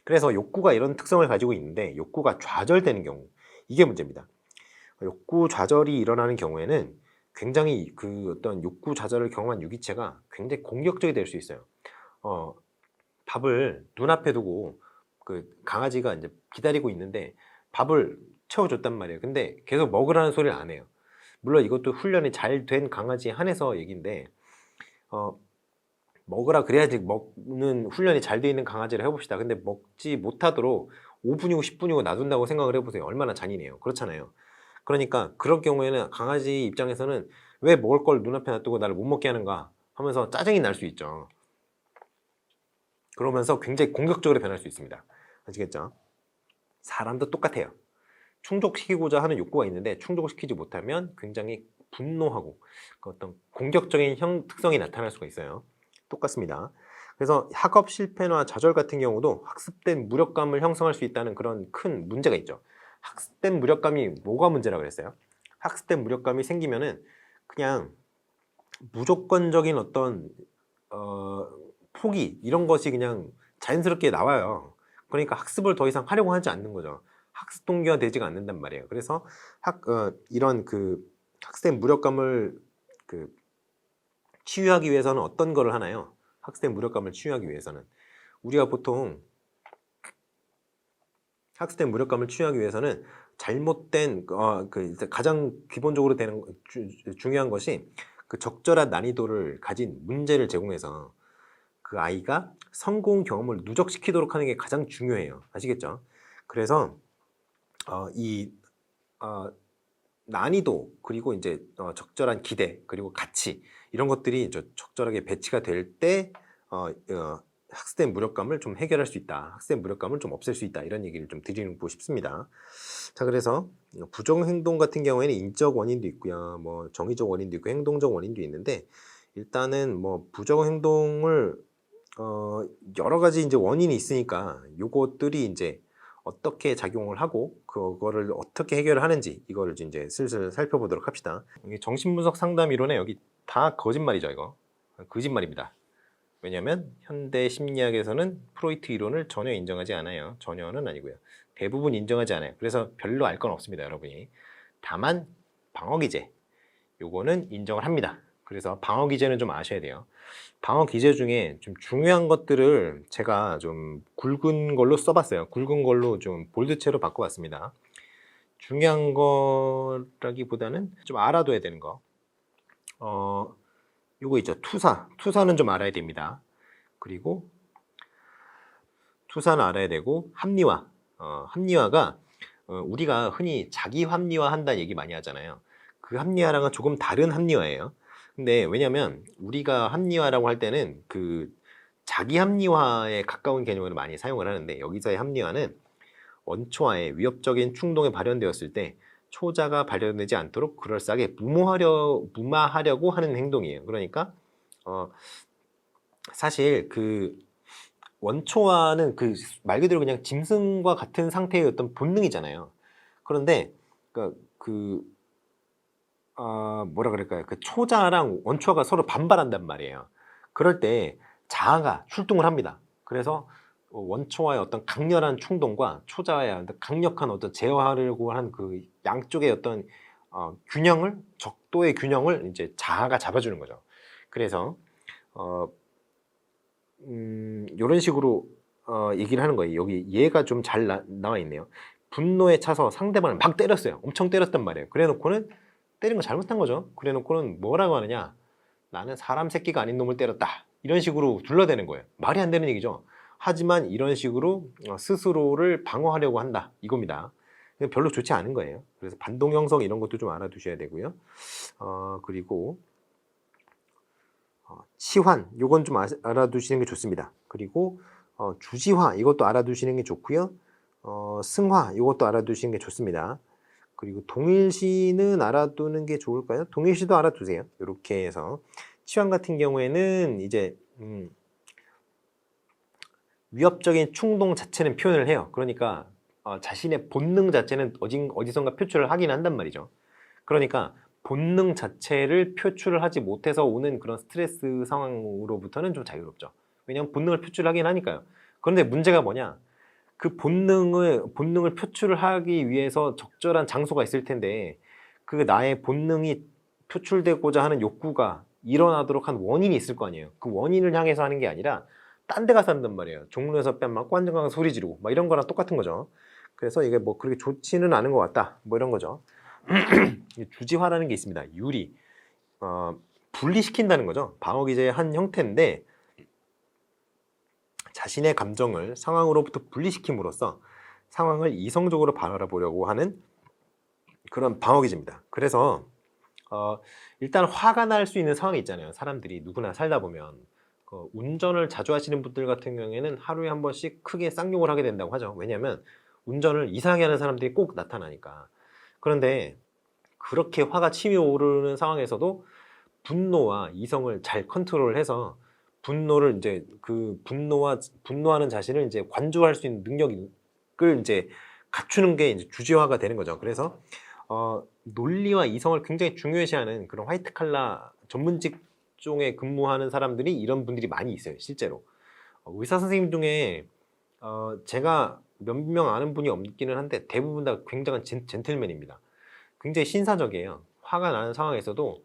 그래서 욕구가 이런 특성을 가지고 있는데, 욕구가 좌절되는 경우, 이게 문제입니다. 욕구 좌절이 일어나는 경우에는 굉장히 그 어떤 욕구 좌절을 경험한 유기체가 굉장히 공격적이 될 수 있어요. 밥을 눈앞에 두고 그 강아지가 이제 기다리고 있는데 밥을 채워줬단 말이에요. 근데 계속 먹으라는 소리를 안 해요. 물론 이것도 훈련이 잘 된 강아지에 한해서 얘기인데, 먹으라 그래야지 먹는 훈련이 잘 돼 있는 강아지를 해봅시다. 근데 먹지 못하도록 5분이고 10분이고 놔둔다고 생각을 해보세요. 얼마나 잔인해요. 그렇잖아요. 그러니까 그럴 경우에는 강아지 입장에서는 왜 먹을 걸 눈앞에 놔두고 나를 못 먹게 하는가 하면서 짜증이 날 수 있죠. 그러면서 굉장히 공격적으로 변할 수 있습니다. 아시겠죠? 사람도 똑같아요. 충족시키고자 하는 욕구가 있는데 충족시키지 못하면 굉장히 분노하고 그 어떤 공격적인 특성이 나타날 수가 있어요. 똑같습니다. 그래서 학업 실패나 좌절 같은 경우도 학습된 무력감을 형성할 수 있다는 그런 큰 문제가 있죠. 학습된 무력감이 뭐가 문제라고 그랬어요? 학습된 무력감이 생기면은 그냥 무조건적인 어떤 포기 이런 것이 그냥 자연스럽게 나와요. 그러니까 학습을 더 이상 하려고 하지 않는 거죠. 학습 동기화 되지가 않는단 말이에요. 그래서 이런 그 학습된 무력감을 그 치유하기 위해서는 어떤 거를 하나요? 학습된 무력감을 치유하기 위해서는 우리가 보통 학습된 무력감을 치유하기 위해서는 잘못된 가장 기본적으로 되는 중요한 것이 그 적절한 난이도를 가진 문제를 제공해서 그 아이가 성공 경험을 누적시키도록 하는 게 가장 중요해요. 아시겠죠? 그래서 이 난이도 그리고 이제 적절한 기대 그리고 가치 이런 것들이 적절하게 배치가 될 때 학습된 무력감을 좀 해결할 수 있다. 학습된 무력감을 좀 없앨 수 있다. 이런 얘기를 좀 드리고 싶습니다. 자, 그래서 부정행동 같은 경우에는 인적 원인도 있고요. 뭐 정의적 원인도 있고 행동적 원인도 있는데, 일단은 뭐 부정행동을 여러 가지 이제 원인이 있으니까 요것들이 이제 어떻게 작용을 하고 그거를 어떻게 해결을 하는지 이거를 이제 슬슬 살펴보도록 합시다. 이게 정신분석 상담 이론에 여기 다 거짓말이죠. 이거 거짓말입니다. 왜냐하면 현대 심리학에서는 프로이트 이론을 전혀 인정하지 않아요. 전혀는 아니고요. 대부분 인정하지 않아요. 그래서 별로 알 건 없습니다, 여러분이. 다만 방어 기제 요거는 인정을 합니다. 그래서 방어 기제는 좀 아셔야 돼요. 방어 기제 중에 좀 중요한 것들을 제가 좀 굵은 걸로 써봤어요. 굵은 걸로 좀 볼드체로 바꿔봤습니다. 중요한 거라기보다는 좀 알아둬야 되는 거. 요거 있죠. 투사는 좀 알아야 됩니다. 그리고 투사는 알아야 되고, 합리화. 합리화가 우리가 흔히 자기 합리화 한다는 얘기 많이 하잖아요. 그 합리화랑은 조금 다른 합리화예요. 근데 왜냐면 우리가 합리화라고 할 때는 그 자기 합리화에 가까운 개념을 많이 사용을 하는데, 여기서의 합리화는 원초와의 위협적인 충동이 발현되었을 때 초자가 발현되지 않도록 그럴싸하게 무마하려고 하는 행동이에요. 그러니까 사실 그 원초와는 그 말 그대로 그냥 짐승과 같은 상태의 어떤 본능이잖아요. 그런데 뭐라 그럴까요? 그 초자랑 원초가 서로 반발한단 말이에요. 그럴 때 자아가 출동을 합니다. 그래서 원초와의 어떤 강렬한 충동과 초자와의 어떤 강력한 어떤 제어하려고 하는 그 양쪽의 어떤 적도의 균형을 이제 자아가 잡아주는 거죠. 그래서 이런 식으로 얘기를 하는 거예요. 여기 얘가 좀 잘 나와 있네요. 분노에 차서 상대방을 막 때렸어요. 엄청 때렸단 말이에요. 그래 놓고는 때린 거 잘못한 거죠. 그래 놓고는 뭐라고 하느냐, 나는 사람 새끼가 아닌 놈을 때렸다, 이런 식으로 둘러대는 거예요. 말이 안 되는 얘기죠. 하지만 이런 식으로 스스로를 방어하려고 한다, 이겁니다. 별로 좋지 않은 거예요. 그래서 반동 형성 이런 것도 좀 알아두셔야 되고요. 그리고 치환, 요건 좀 알아두시는 게 좋습니다. 그리고 주지화, 이것도 알아두시는 게 좋고요. 승화 이것도 알아두시는 게 좋습니다. 그리고 동일시는 알아두는 게 좋을까요? 동일시도 알아두세요. 이렇게 해서 치환 같은 경우에는 이제 위협적인 충동 자체는 표현을 해요. 그러니까 자신의 본능 자체는 어디선가 표출을 하긴 한단 말이죠. 그러니까 본능 자체를 표출을 하지 못해서 오는 그런 스트레스 상황으로부터는 좀 자유롭죠. 왜냐하면 본능을 표출하긴 하니까요. 그런데 문제가 뭐냐? 그 본능을 표출을 하기 위해서 적절한 장소가 있을 텐데 그 나의 본능이 표출되고자 하는 욕구가 일어나도록 한 원인이 있을 거 아니에요. 그 원인을 향해서 하는 게 아니라 딴 데 가서 한단 말이에요. 종로에서 뺨 맞고 한정강 소리 지르고 막 이런 거랑 똑같은 거죠. 그래서 이게 뭐 그렇게 좋지는 않은 것 같다. 뭐 이런 거죠. 주지화라는 게 있습니다. 유리. 분리시킨다는 거죠. 방어 기제의 한 형태인데 자신의 감정을 상황으로부터 분리시킴으로써 상황을 이성적으로 바라보려고 하는 그런 방어 기제입니다. 그래서 일단 화가 날 수 있는 상황이 있잖아요. 사람들이 누구나 살다 보면 운전을 자주 하시는 분들 같은 경우에는 하루에 한 번씩 크게 쌍욕을 하게 된다고 하죠. 왜냐하면 운전을 이상하게 하는 사람들이 꼭 나타나니까. 그런데 그렇게 화가 치밀어 오르는 상황에서도 분노와 이성을 잘 컨트롤해서 분노를 이제 분노하는 자신을 이제 관조할 수 있는 능력을 이제 갖추는 게 이제 주지화가 되는 거죠. 그래서 논리와 이성을 굉장히 중요시하는 그런 화이트 칼라 전문 직종에 근무하는 사람들이 이런 분들이 많이 있어요. 실제로 의사 선생님 중에 제가 몇 명 아는 분이 없기는 한데 대부분 다 굉장한 젠틀맨입니다. 굉장히 신사적이에요. 화가 나는 상황에서도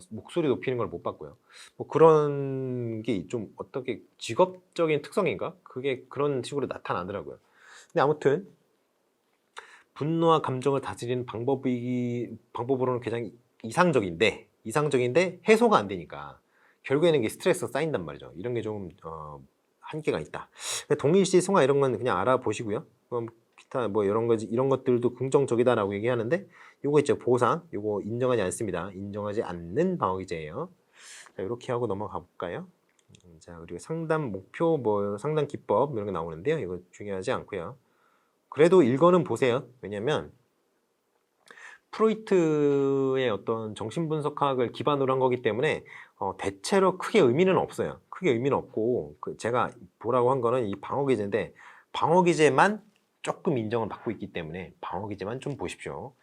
목소리 높이는 걸 못 봤고요. 뭐 그런 게 좀 어떻게 직업적인 특성인가? 그게 그런 식으로 나타나더라고요. 근데 아무튼 분노와 감정을 다스리는 방법으로는 굉장히 이상적인데 해소가 안 되니까 결국에는 이게 스트레스가 쌓인단 말이죠. 이런 게 좀 한계가 있다. 동일시, 승화 이런 건 그냥 알아보시고요. 그럼 기타 뭐 이런 것들도 긍정적이다라고 얘기하는데 요거 있죠. 보상 요거 인정하지 않습니다. 인정하지 않는 방어 기제예요. 자, 이렇게 하고 넘어가 볼까요? 자, 그리고 상담 목표 뭐 상담 기법 이런 거 나오는데요. 이거 중요하지 않고요. 그래도 읽어는 보세요. 왜냐면 프로이트의 어떤 정신분석학을 기반으로 한 거기 때문에 대체로 크게 의미는 없어요. 크게 의미는 없고 제가 보라고 한 거는 이 방어 기제인데 방어 기제만 조금 인정을 받고 있기 때문에 방어 기제만 좀 보십시오.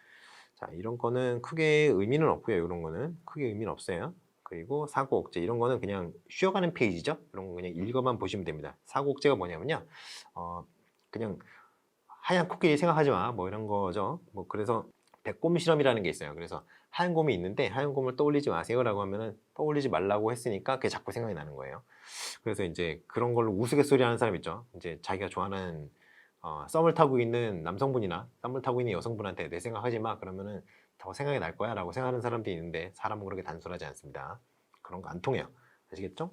자, 이런 거는 크게 의미는 없고요. 이런 거는 크게 의미는 없어요. 그리고 사고 억제 이런 거는 그냥 쉬어가는 페이지죠. 이런 거 그냥 읽어만 보시면 됩니다. 사고 억제가 뭐냐면요. 그냥 하얀 코끼리 생각하지 마. 뭐 이런 거죠. 뭐 그래서 백곰 실험이라는 게 있어요. 그래서 하얀 곰이 있는데 하얀 곰을 떠올리지 마세요라고 하면은 떠올리지 말라고 했으니까 그게 자꾸 생각이 나는 거예요. 그래서 이제 그런 걸로 우스갯소리 하는 사람 있죠. 이제 자기가 좋아하는 썸을 타고 있는 남성분이나 썸을 타고 있는 여성분한테 내 생각하지 마 그러면은 더 생각이 날 거야 라고 생각하는 사람들이 있는데 사람은 그렇게 단순하지 않습니다. 그런 거 안 통해요. 아시겠죠?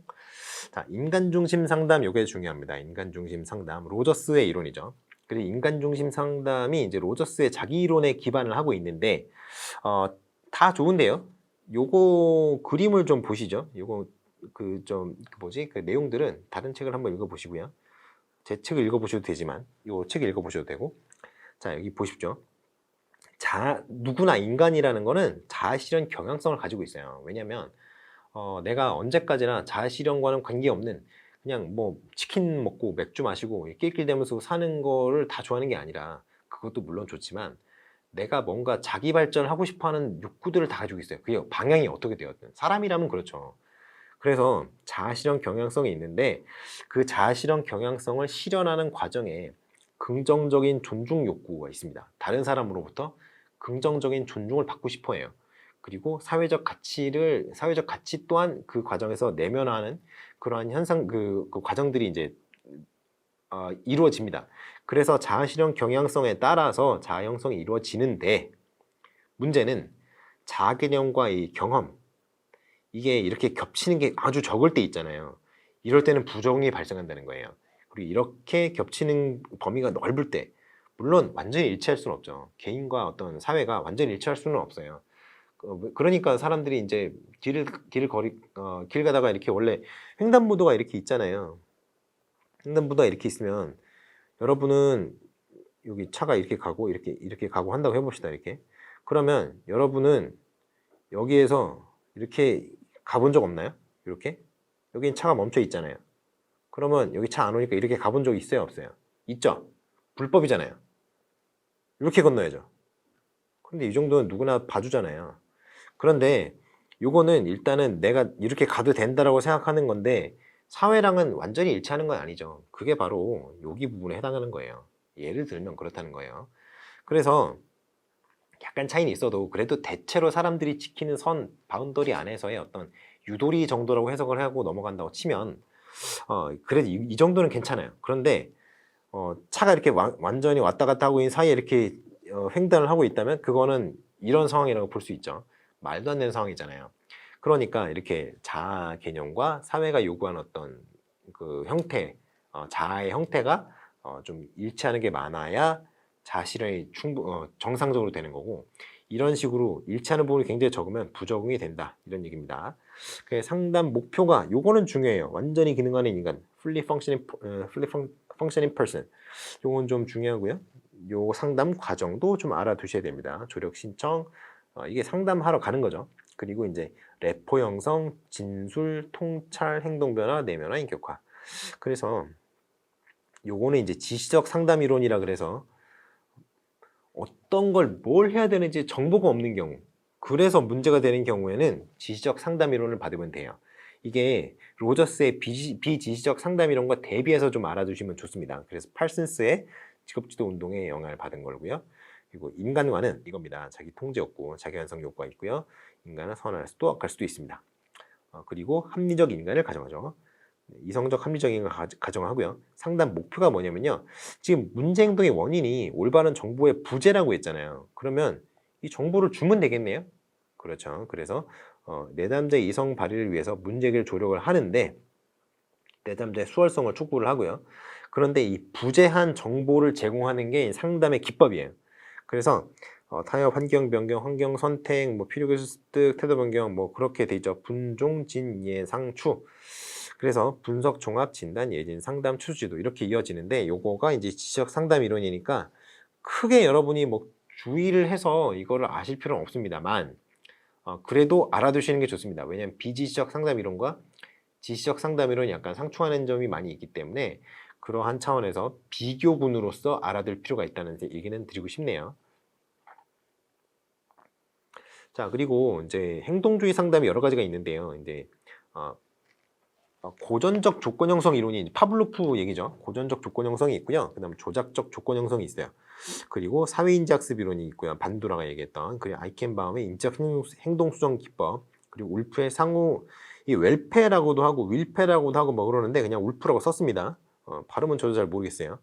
자, 인간 중심 상담 요게 중요합니다. 인간 중심 상담 로저스의 이론이죠. 그리고 인간 중심 상담이 이제 로저스의 자기 이론에 기반을 하고 있는데 다 좋은데요. 요거 그림을 좀 보시죠. 요거 그 내용들은 다른 책을 한번 읽어보시고요. 제 책을 읽어보셔도 되지만 요 책 읽어보셔도 되고 자 여기 보십시오. 누구나 인간이라는 거는 자아실현 경향성을 가지고 있어요. 왜냐면 내가 언제까지나 자아실현과는 관계없는 그냥 뭐 치킨 먹고 맥주 마시고 낄낄대면서 사는 거를 다 좋아하는 게 아니라 그것도 물론 좋지만 내가 뭔가 자기 발전을 하고 싶어하는 욕구들을 다 가지고 있어요. 그게 방향이 어떻게 되었든 사람이라면 그렇죠. 그래서 자아실현 경향성이 있는데 그 자아실현 경향성을 실현하는 과정에 긍정적인 존중 욕구가 있습니다. 다른 사람으로부터 긍정적인 존중을 받고 싶어 해요. 그리고 사회적 가치 또한 그 과정에서 내면화하는 그러한 그 과정들이 이제 이루어집니다. 그래서 자아실현 경향성에 따라서 자아 형성이 이루어지는데 문제는 자아 개념과 이 경험 이게 이렇게 겹치는 게 아주 적을 때 있잖아요. 이럴 때는 부정이 발생한다는 거예요. 그리고 이렇게 겹치는 범위가 넓을 때 물론 완전히 일치할 수는 없죠. 개인과 어떤 사회가 완전히 일치할 수는 없어요. 그러니까 사람들이 이제 길 가다가 이렇게 원래 횡단보도가 이렇게 있잖아요. 횡단보도가 이렇게 있으면 여러분은 여기 차가 이렇게 가고 이렇게 가고 한다고 해봅시다. 이렇게. 그러면 여러분은 여기에서 이렇게 가본 적 없나요? 이렇게? 여긴 차가 멈춰 있잖아요. 그러면 여기 차 안 오니까 이렇게 가본 적 있어요? 없어요? 있죠? 불법이잖아요. 이렇게 건너야죠. 근데 이 정도는 누구나 봐주잖아요. 그런데 요거는 일단은 내가 이렇게 가도 된다라고 생각하는 건데 사회랑은 완전히 일치하는 건 아니죠. 그게 바로 여기 부분에 해당하는 거예요. 예를 들면 그렇다는 거예요. 그래서 약간 차이는 있어도 그래도 대체로 사람들이 지키는 선, 바운더리 안에서의 어떤 유도리 정도라고 해석을 하고 넘어간다고 치면 그래도 이 정도는 괜찮아요. 그런데 차가 이렇게 완전히 왔다 갔다 하고 있는 사이에 이렇게 횡단을 하고 있다면 그거는 이런 상황이라고 볼 수 있죠. 말도 안 되는 상황이잖아요. 그러니까 이렇게 자아 개념과 사회가 요구하는 어떤 그 형태, 자아의 형태가 좀 일치하는 게 많아야 자실의 정상적으로 되는 거고 이런 식으로 일치하는 부분이 굉장히 적으면 부적응이 된다 이런 얘기입니다. 상담 목표가 요거는 중요해요. 완전히 기능하는 인간, fully functioning person. 요건 좀 중요하고요. 요 상담 과정도 좀 알아두셔야 됩니다. 조력 신청, 이게 상담하러 가는 거죠. 그리고 이제 레포 형성, 진술, 통찰, 행동 변화, 내면화, 인격화. 그래서 요거는 이제 지시적 상담 이론이라 그래서 어떤 걸 뭘 해야 되는지 정보가 없는 경우, 그래서 문제가 되는 경우에는 지시적 상담 이론을 받으면 돼요. 이게 로저스의 비지시적 상담 이론과 대비해서 좀 알아두시면 좋습니다. 그래서 팔슨스의 직업지도 운동에 영향을 받은 거고요. 그리고 인간과는 이겁니다. 자기 통제 욕구, 자기 완성 욕구가 있고요. 인간은 선할 수도 악할 수도 있습니다. 그리고 합리적 인간을 가정하죠. 이성적 합리적 인간을 가정하고요. 상담 목표가 뭐냐면요. 지금 문제 행동의 원인이 올바른 정보의 부재라고 했잖아요. 그러면 이 정보를 주면 되겠네요. 그렇죠. 그래서 내담자의 이성 발휘를 위해서 문제 해결 조력을 하는데 내담자의 수월성을 촉구를 하고요. 그런데 이 부재한 정보를 제공하는 게 상담의 기법이에요. 그래서 타협, 환경 변경, 환경 선택, 뭐 필요 교수 습득, 태도 변경, 뭐 그렇게 돼 있죠. 분종, 진, 예상, 추. 그래서 분석, 종합, 진단, 예진, 상담, 추지도 이렇게 이어지는데 요거가 이제 지적 상담 이론이니까 크게 여러분이 뭐 주의를 해서 이거를 아실 필요는 없습니다만 그래도 알아두시는 게 좋습니다. 왜냐하면 비지적 상담 이론과 지시적 상담 이론이 약간 상충하는 점이 많이 있기 때문에 그러한 차원에서 비교군으로서 알아둘 필요가 있다는 얘기는 드리고 싶네요. 자, 그리고 이제 행동주의 상담이 여러 가지가 있는데요. 이제 고전적 조건 형성 이론이 파블로프 얘기죠. 고전적 조건 형성이 있고요. 그다음에 조작적 조건 형성이 있어요. 그리고 사회인지 학습 이론이 있고요. 반두라가 얘기했던 그리고 아이켄바움의 인적 행동 수정 기법, 그리고 울프의 상호 이 웰페라고도 하고 윌페라고도 하고 뭐 그러는데 그냥 울프라고 썼습니다. 발음은 저도 잘 모르겠어요.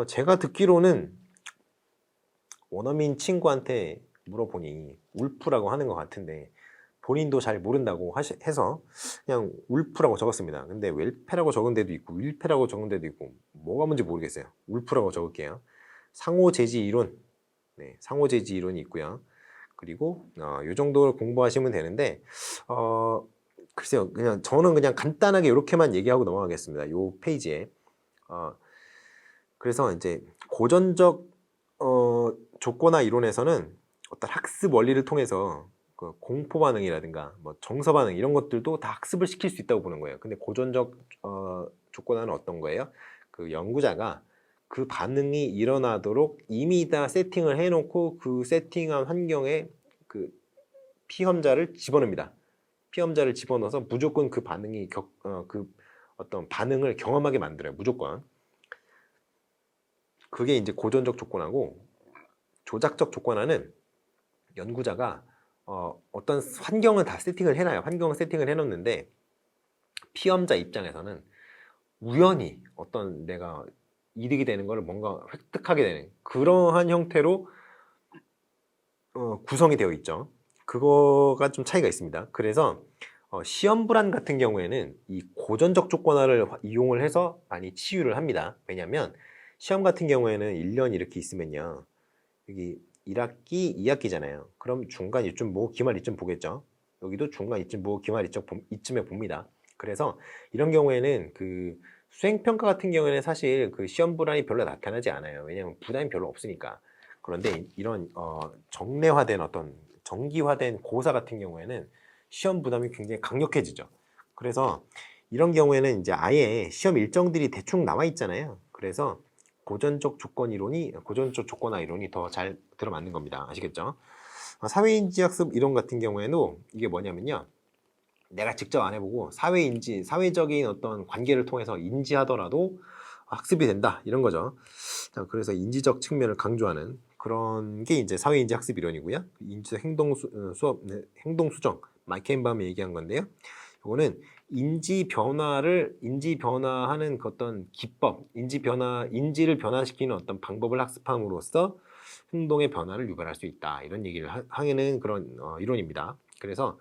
제가 듣기로는 원어민 친구한테 물어보니 울프라고 하는 것 같은데 본인도 잘 모른다고 해서 그냥 울프라고 적었습니다. 근데 웰페라고 적은 데도 있고 윌페라고 적은 데도 있고 뭐가 뭔지 모르겠어요. 울프라고 적을게요. 상호제지 이론, 네, 상호제지 이론이 있고요. 그리고 이 정도를 공부하시면 되는데 글쎄요, 저는 그냥 간단하게 이렇게만 얘기하고 넘어가겠습니다. 이 페이지에 그래서 이제 고전적 조건화 이론에서는 어떤 학습 원리를 통해서 그 공포 반응이라든가 뭐 정서 반응 이런 것들도 다 학습을 시킬 수 있다고 보는 거예요. 근데 고전적 조건화는 어떤 거예요? 그 연구자가 그 반응이 일어나도록 이미 다 세팅을 해놓고 그 세팅한 환경에 그 피험자를 집어넣습니다. 피험자를 집어넣어서 무조건 그 반응이 그 어떤 반응을 경험하게 만들어요. 무조건. 그게 이제 고전적 조건화고 조작적 조건화는 연구자가 어떤 환경을 다 세팅을 해놔요. 환경을 세팅을 해놓는데 피험자 입장에서는 우연히 어떤 내가 이득이 되는 걸 뭔가 획득하게 되는 그러한 형태로 구성이 되어 있죠. 그거가 좀 차이가 있습니다. 그래서 시험 불안 같은 경우에는 이 고전적 조건화를 이용을 해서 많이 치유를 합니다. 왜냐하면 시험 같은 경우에는 1년 이렇게 있으면요. 여기 1학기, 2학기잖아요. 그럼 중간 이쯤 보고 기말 이쯤 보겠죠. 여기도 중간 이쯤 보고 기말 이쯤에 봅니다. 그래서 이런 경우에는 그 수행평가 같은 경우에는 사실 그 시험 불안이 별로 나타나지 않아요. 왜냐하면 부담이 별로 없으니까. 그런데 이런 정례화된 어떤 정기화된 고사 같은 경우에는 시험 부담이 굉장히 강력해지죠. 그래서 이런 경우에는 이제 아예 시험 일정들이 대충 나와 있잖아요. 그래서 고전적 조건화 이론이 더 잘 들어맞는 겁니다. 아시겠죠? 사회인지학습 이론 같은 경우에는 이게 뭐냐면요. 내가 직접 안 해보고 사회적인 어떤 관계를 통해서 인지하더라도 학습이 된다 이런 거죠. 자, 그래서 인지적 측면을 강조하는 그런 게 이제 사회인지 학습 이론이고요. 인지적 행동 수정 마이켄바움이 얘기한 건데요. 이거는 인지 변화하는 그 어떤 기법, 인지를 변화시키는 어떤 방법을 학습함으로써 행동의 변화를 유발할 수 있다 이런 얘기를 하는 그런 이론입니다. 그래서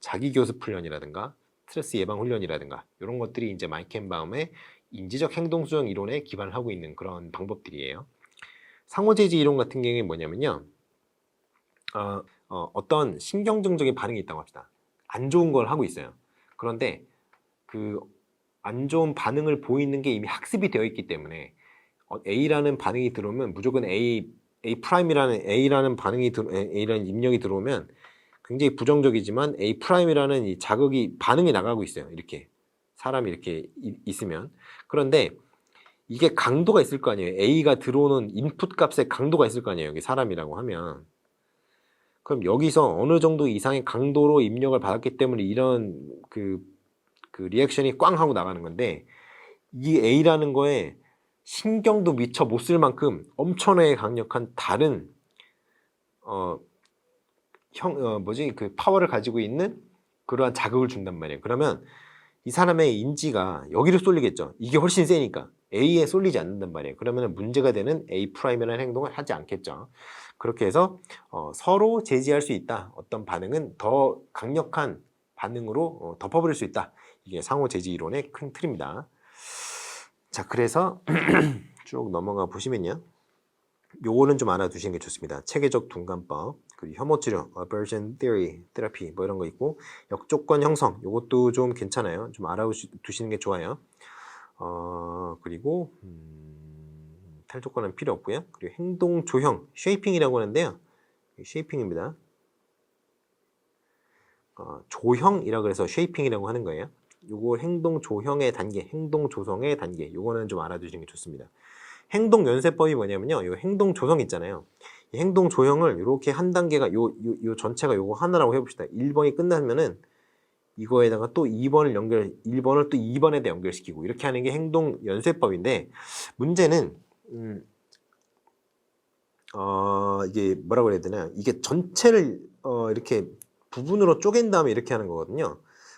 자기 교습 훈련이라든가 스트레스 예방 훈련이라든가 이런 것들이 이제 마이켄바움의 인지적 행동 수정 이론에 기반을 하고 있는 그런 방법들이에요. 상호제지 이론 같은 경우에 뭐냐면요. 어떤 신경정적인 반응이 있다고 합시다. 안 좋은 걸 하고 있어요. 그런데 그 안 좋은 반응을 보이는 게 이미 학습이 되어 있기 때문에 A라는 반응이 들어오면 무조건 A라는 입력이 들어오면 굉장히 부정적이지만 A'이라는 이 반응이 나가고 있어요. 이렇게 사람이 이렇게 있으면. 그런데 이게 강도가 있을 거 아니에요. A가 들어오는 인풋 값에 강도가 있을 거 아니에요. 여기 사람이라고 하면. 그럼 여기서 어느 정도 이상의 강도로 입력을 받았기 때문에 이런 그 리액션이 꽝 하고 나가는 건데, 이 A라는 거에 신경도 미처 못 쓸 만큼 엄청나게 강력한 다른 그 파워를 가지고 있는 그러한 자극을 준단 말이에요. 그러면 이 사람의 인지가 여기를 쏠리겠죠. 이게 훨씬 세니까 A에 쏠리지 않는단 말이에요. 그러면 문제가 되는 A'이라는 행동을 하지 않겠죠. 그렇게 해서 서로 제지할 수 있다. 어떤 반응은 더 강력한 반응으로 덮어버릴 수 있다. 이게 상호 제지 이론의 큰 틀입니다. 자, 그래서 쭉 넘어가 보시면요. 요거는 좀 알아두시는 게 좋습니다. 체계적 둔감법, 그리고 혐오 치료, aversion theory, 테라피 뭐 이런 거 있고, 역조건 형성, 요것도 좀 괜찮아요. 좀 알아두시는 게 좋아요. 그리고 탈조건은 필요 없고요. 그리고 행동 조형, 쉐이핑이라고 하는데요. 쉐이핑입니다. 조형이라 그래서 쉐이핑이라고 하는 거예요. 요거 행동 조형의 단계, 행동 조성의 단계, 요거는 좀 알아두시는 게 좋습니다. 행동 연쇄법이 뭐냐면요. 요 행동 조성 있잖아요. 이 행동 조형을 이렇게 한 단계가 요 전체가 요거 하나라고 해봅시다. 1번이 끝나면은 이거에다가 또 1번을 또 2번에다 연결시키고 이렇게 하는 게 행동 연쇄법인데, 문제는 이게 뭐라고 해야 되나, 이게 전체를 이렇게 부분으로 쪼갠 다음에 이렇게 하는 거거든요.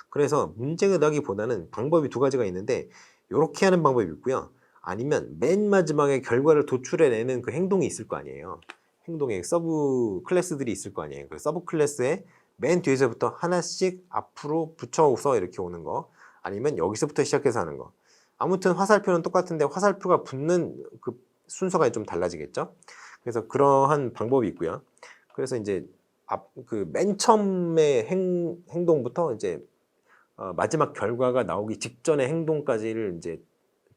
그래서 문제가 나기보다는 방법이 두 가지가 있는데, 이렇게 하는 방법이 있고요. 아니면 맨 마지막에 결과를 도출해내는 그 행동이 있을 거 아니에요. 행동의 서브 클래스들이 있을 거 아니에요. 그 서브 클래스에 맨 뒤에서부터 하나씩 앞으로 붙여서 이렇게 오는 거, 아니면 여기서부터 시작해서 하는 거. 아무튼 화살표는 똑같은데 화살표가 붙는 그 순서가 좀 달라지겠죠. 그래서 그러한 방법이 있고요. 그래서 이제 그 맨 처음에 행동부터 이제 마지막 결과가 나오기 직전의 행동까지를 이제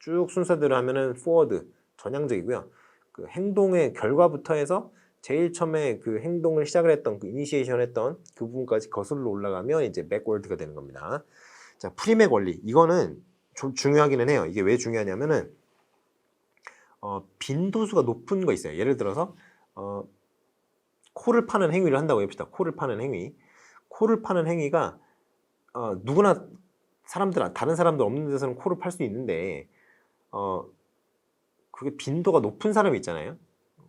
쭉 순서대로 하면은 포워드, 전향적이고요. 그 행동의 결과부터 해서 제일 처음에 그 행동을 시작을 했던, 그 이니시에이션 했던 그 부분까지 거슬러 올라가면 이제 백워드가 되는 겁니다. 자, 프리맥 원리. 이거는 좀 중요하기는 해요. 이게 왜 중요하냐면은 빈도수가 높은 거 있어요. 예를 들어서 코를 파는 행위를 한다고 해봅시다. 코를 파는 행위. 코를 파는 행위가 누구나 다른 사람들 없는 데서는 코를 팔 수 있는데 그게 빈도가 높은 사람이 있잖아요.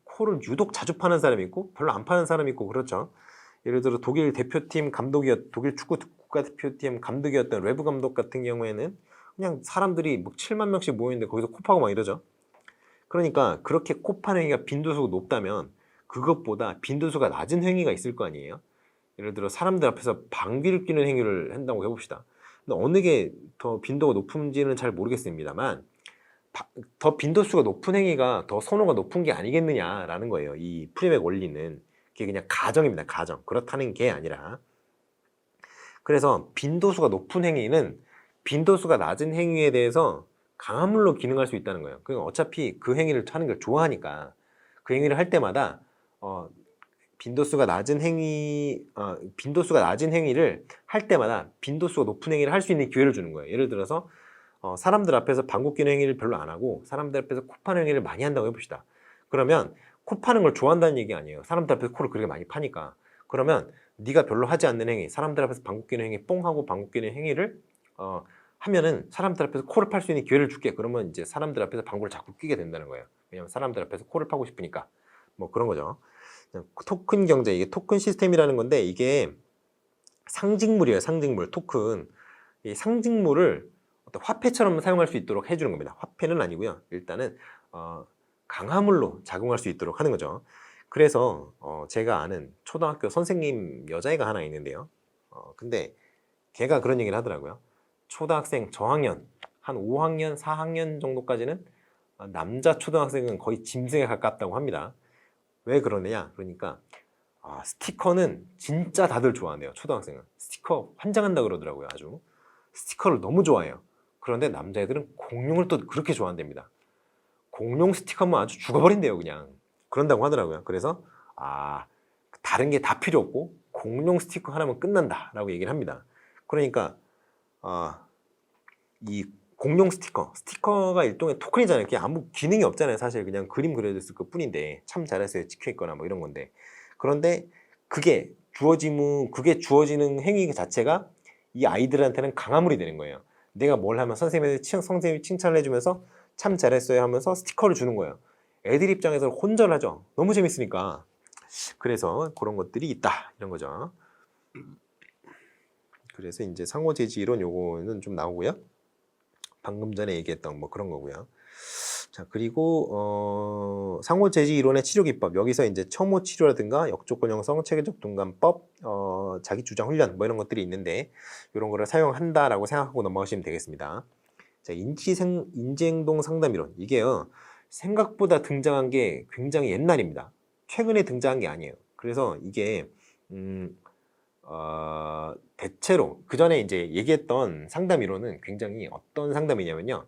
코를 유독 자주 파는 사람이 있고 별로 안 파는 사람이 있고 그렇죠. 예를 들어 독일 축구 국가대표팀 감독이었던 레브 감독 같은 경우에는 그냥 사람들이 뭐 7만 명씩 모이는데 거기서 코 파고 막 이러죠. 그러니까 그렇게 코 파는 행위가 빈도수가 높다면 그것보다 빈도수가 낮은 행위가 있을 거 아니에요. 예를 들어 사람들 앞에서 방귀를 뀌는 행위를 한다고 해봅시다. 근데 어느 게 더 빈도가 높은지는 잘 모르겠습니다만 더 빈도수가 높은 행위가 더 선호가 높은 게 아니겠느냐라는 거예요. 이 프리맥 원리는. 그게 그냥 가정입니다. 가정. 그렇다는 게 아니라. 그래서 빈도수가 높은 행위는 빈도수가 낮은 행위에 대해서 강화물로 기능할 수 있다는 거예요. 그러니까 어차피 그 행위를 하는 걸 좋아하니까 그 행위를 할 때마다 빈도수가 낮은 행위를 할 때마다 빈도수가 높은 행위를 할 수 있는 기회를 주는 거예요. 예를 들어서 사람들 앞에서 방귀 뀌는 행위를 별로 안 하고 사람들 앞에서 코 파는 행위를 많이 한다고 해봅시다. 그러면 코 파는 걸 좋아한다는 얘기 아니에요. 사람들 앞에서 코를 그렇게 많이 파니까. 그러면 네가 별로 하지 않는 행위, 사람들 앞에서 방귀 뀌는 행위, 뽕 하고 방귀 뀌는 행위를 하면은 사람들 앞에서 코를 팔 수 있는 기회를 줄게. 그러면 이제 사람들 앞에서 방구를 자꾸 끼게 된다는 거예요. 왜냐면 사람들 앞에서 코를 파고 싶으니까. 뭐 그런 거죠. 토큰 경제, 이게 토큰 시스템이라는 건데 이게 상징물이에요. 상징물, 토큰. 이 상징물을 어떤 화폐처럼 사용할 수 있도록 해주는 겁니다. 화폐는 아니고요. 일단은 강화물로 작용할 수 있도록 하는 거죠. 그래서 제가 아는 초등학교 선생님 여자애가 하나 있는데요. 근데 걔가 그런 얘기를 하더라고요. 초등학생 저학년, 한 5학년, 4학년 정도까지는 남자 초등학생은 거의 짐승에 가깝다고 합니다. 왜 그러느냐? 그러니까 스티커는 진짜 다들 좋아한대요. 초등학생은 스티커 환장한다 그러더라고요. 아주 스티커를 너무 좋아해요. 그런데 남자애들은 공룡을 또 그렇게 좋아한답니다. 공룡 스티커면 아주 죽어버린대요. 그냥 그런다고 하더라고요. 그래서 다른 게 다 필요 없고 공룡 스티커 하나면 끝난다 라고 얘기를 합니다. 그러니까 이 공룡 스티커가 일종의 토큰이잖아요. 그게 아무 기능이 없잖아요. 사실 그냥 그림 그려졌을 것 뿐인데 참 잘했어요 찍혀있거나 뭐 이런 건데, 그런데 그게 주어지는 행위 자체가 이 아이들한테는 강화물이 되는 거예요. 내가 뭘 하면 선생님이 칭찬을 해주면서 참 잘했어요 하면서 스티커를 주는 거예요. 애들 입장에서 혼절하죠. 너무 재밌으니까. 그래서 그런 것들이 있다 이런 거죠. 그래서 이제 상호재지 이론 요거는 좀 나오고요. 방금 전에 얘기했던 뭐 그런 거고요. 자, 그리고 상호재지 이론의 치료 기법, 여기서 이제 첨호 치료라든가 역조건 형성, 체계적 동감법, 자기 주장 훈련 뭐 이런 것들이 있는데 이런 거를 사용한다라고 생각하고 넘어가시면 되겠습니다. 자, 인지행동 상담 이론, 이게요 생각보다 등장한 게 굉장히 옛날입니다. 최근에 등장한 게 아니에요. 그래서 이게 대체로 그 전에 이제 얘기했던 상담 이론은 굉장히 어떤 상담이냐면요,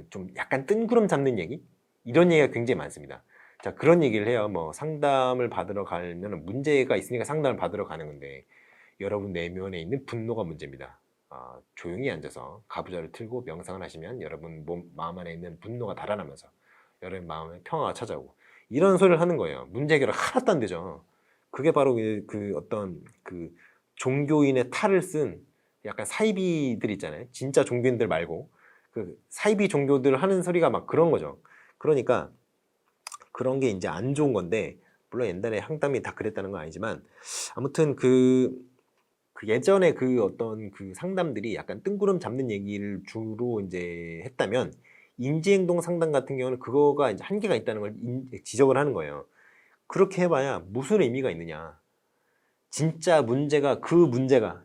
좀 약간 뜬구름 잡는 얘기, 이런 얘기가 굉장히 많습니다. 자, 그런 얘기를 해요. 뭐 상담을 받으러 가면 문제가 있으니까 상담을 받으러 가는 건데 여러분 내면에 있는 분노가 문제입니다. 조용히 앉아서 가부좌를 틀고 명상을 하시면 여러분 마음 안에 있는 분노가 달아나면서 여러분 마음에 평화가 찾아오고, 이런 소리를 하는 거예요. 문제 해결을 하나도 안 되죠. 그게 바로 어떤 종교인의 탈을 쓴 약간 사이비들 있잖아요. 진짜 종교인들 말고 그 사이비 종교들 하는 소리가 막 그런 거죠. 그러니까 그런 게 이제 안 좋은 건데, 물론 옛날에 항담이 다 그랬다는 건 아니지만 아무튼 예전에 어떤 상담들이 약간 뜬구름 잡는 얘기를 주로 이제 했다면, 인지행동 상담 같은 경우는 그거가 이제 한계가 있다는 걸 지적을 하는 거예요. 그렇게 해봐야 무슨 의미가 있느냐. 진짜 문제가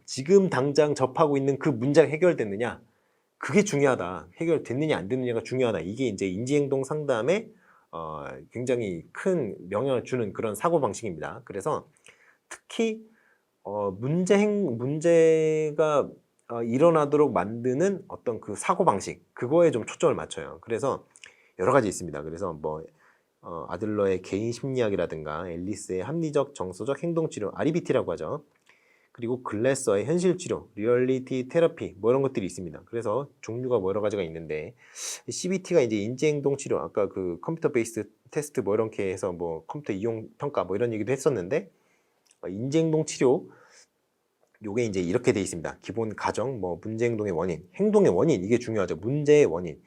지금 당장 접하고 있는 그 문제가 해결됐느냐, 그게 중요하다. 해결됐느냐 안 됐느냐가 중요하다. 이게 이제 인지행동 상담에 굉장히 큰 영향을 주는 그런 사고방식입니다. 그래서 특히 문제가 일어나도록 만드는 어떤 그 사고방식, 그거에 좀 초점을 맞춰요. 그래서 여러 가지 있습니다. 그래서 뭐 아들러의 개인 심리학이라든가 앨리스의 합리적 정서적 행동치료, REBT라고 하죠. 그리고 글래서의 현실치료, 리얼리티 테라피 뭐 이런 것들이 있습니다. 그래서 종류가 뭐 여러 가지가 있는데, CBT가 이제 인지행동치료, 아까 컴퓨터 베이스 테스트 뭐 이렇게 해서 뭐 컴퓨터 이용 평가 뭐 이런 얘기도 했었는데, 인지행동치료 요게 이제 이렇게 돼 있습니다. 기본 가정, 뭐 문제행동의 원인, 행동의 원인, 이게 중요하죠. 문제의 원인.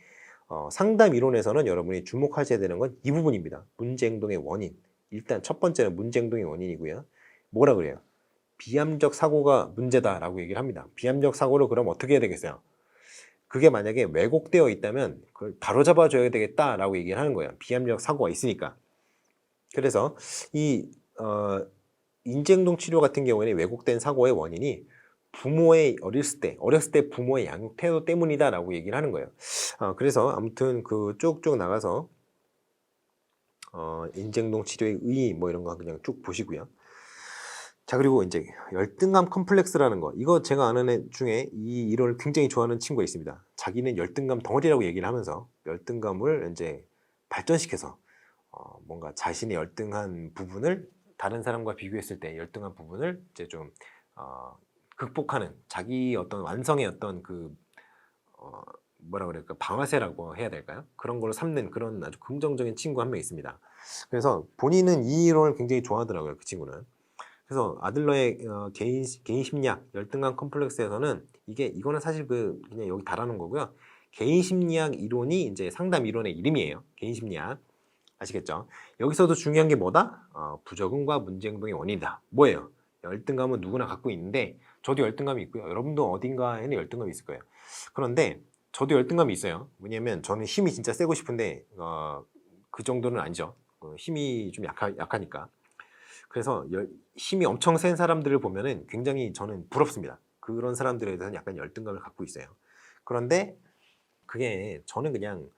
상담 이론에서는 여러분이 주목하셔야 되는 건 이 부분입니다. 문제행동의 원인. 일단 첫 번째는 문제행동의 원인이고요. 뭐라 그래요? 비암적 사고가 문제다라고 얘기를 합니다. 비암적 사고를 그럼 어떻게 해야 되겠어요? 그게 만약에 왜곡되어 있다면 그걸 바로잡아줘야 되겠다라고 얘기를 하는 거예요. 비암적 사고가 있으니까. 그래서 이 인지행동 치료 같은 경우에는 왜곡된 사고의 원인이 부모의 어렸을 때 부모의 양육 태도 때문이다라고 얘기를 하는 거예요. 그래서 아무튼 쭉쭉 나가서 인지행동 치료의 의의 뭐 이런 거 그냥 쭉 보시고요. 자, 그리고 이제 열등감 컴플렉스라는 거. 이거 제가 아는 애 중에 이 이론을 굉장히 좋아하는 친구가 있습니다. 자기는 열등감 덩어리라고 얘기를 하면서 열등감을 이제 발전시켜서 뭔가 자신의 열등한 부분을 다른 사람과 비교했을 때 열등한 부분을 이제 좀 극복하는 자기 어떤 완성의 어떤 그 뭐라 그럴까 방아쇠라고 해야 될까요? 그런 걸로 삼는 그런 아주 긍정적인 친구 한 명 있습니다. 그래서 본인은 이 이론을 굉장히 좋아하더라고요, 그 친구는. 그래서 아들러의 개인 심리학 열등감 컴플렉스에서는 이거는 사실 그냥 여기 달아놓은 거고요. 개인 심리학 이론이 이제 상담 이론의 이름이에요. 개인 심리학. 아시겠죠? 여기서도 중요한 게 뭐다? 부적응과 문제 행동의 원인이다. 뭐예요? 열등감은 누구나 갖고 있는데 저도 열등감이 있고요. 여러분도 어딘가에는 열등감이 있을 거예요. 그런데 저도 열등감이 있어요. 왜냐면 저는 힘이 진짜 세고 싶은데 그 정도는 아니죠. 힘이 좀 약하니까. 그래서 힘이 엄청 센 사람들을 보면은 굉장히 저는 부럽습니다. 그런 사람들에 대해서는 약간 열등감을 갖고 있어요. 그런데 그게 저는 그냥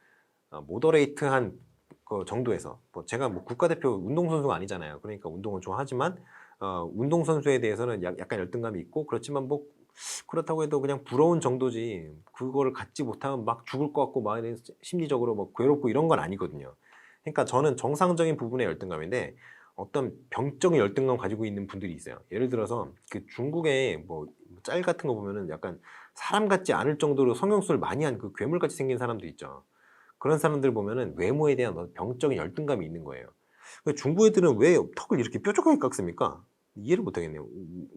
모더레이트한 그 정도에서 제가 뭐 국가대표 운동선수가 아니잖아요. 그러니까 운동을 좋아하지만 운동선수에 대해서는 약간 열등감이 있고 그렇지만 뭐 그렇다고 해도 그냥 부러운 정도지 그거를 갖지 못하면 막 죽을 것 같고 막 심리적으로 뭐 괴롭고 이런 건 아니거든요. 그러니까 저는 정상적인 부분의 열등감인데 어떤 병적인 열등감 가지고 있는 분들이 있어요. 예를 들어서 그 중국의 뭐 짤 같은 거 보면은 약간 사람 같지 않을 정도로 성형수술 많이 한 그 괴물같이 생긴 사람도 있죠. 그런 사람들 보면은 외모에 대한 병적인 열등감이 있는 거예요. 중국 애들은 왜 턱을 이렇게 뾰족하게 깎습니까? 이해를 못 하겠네요.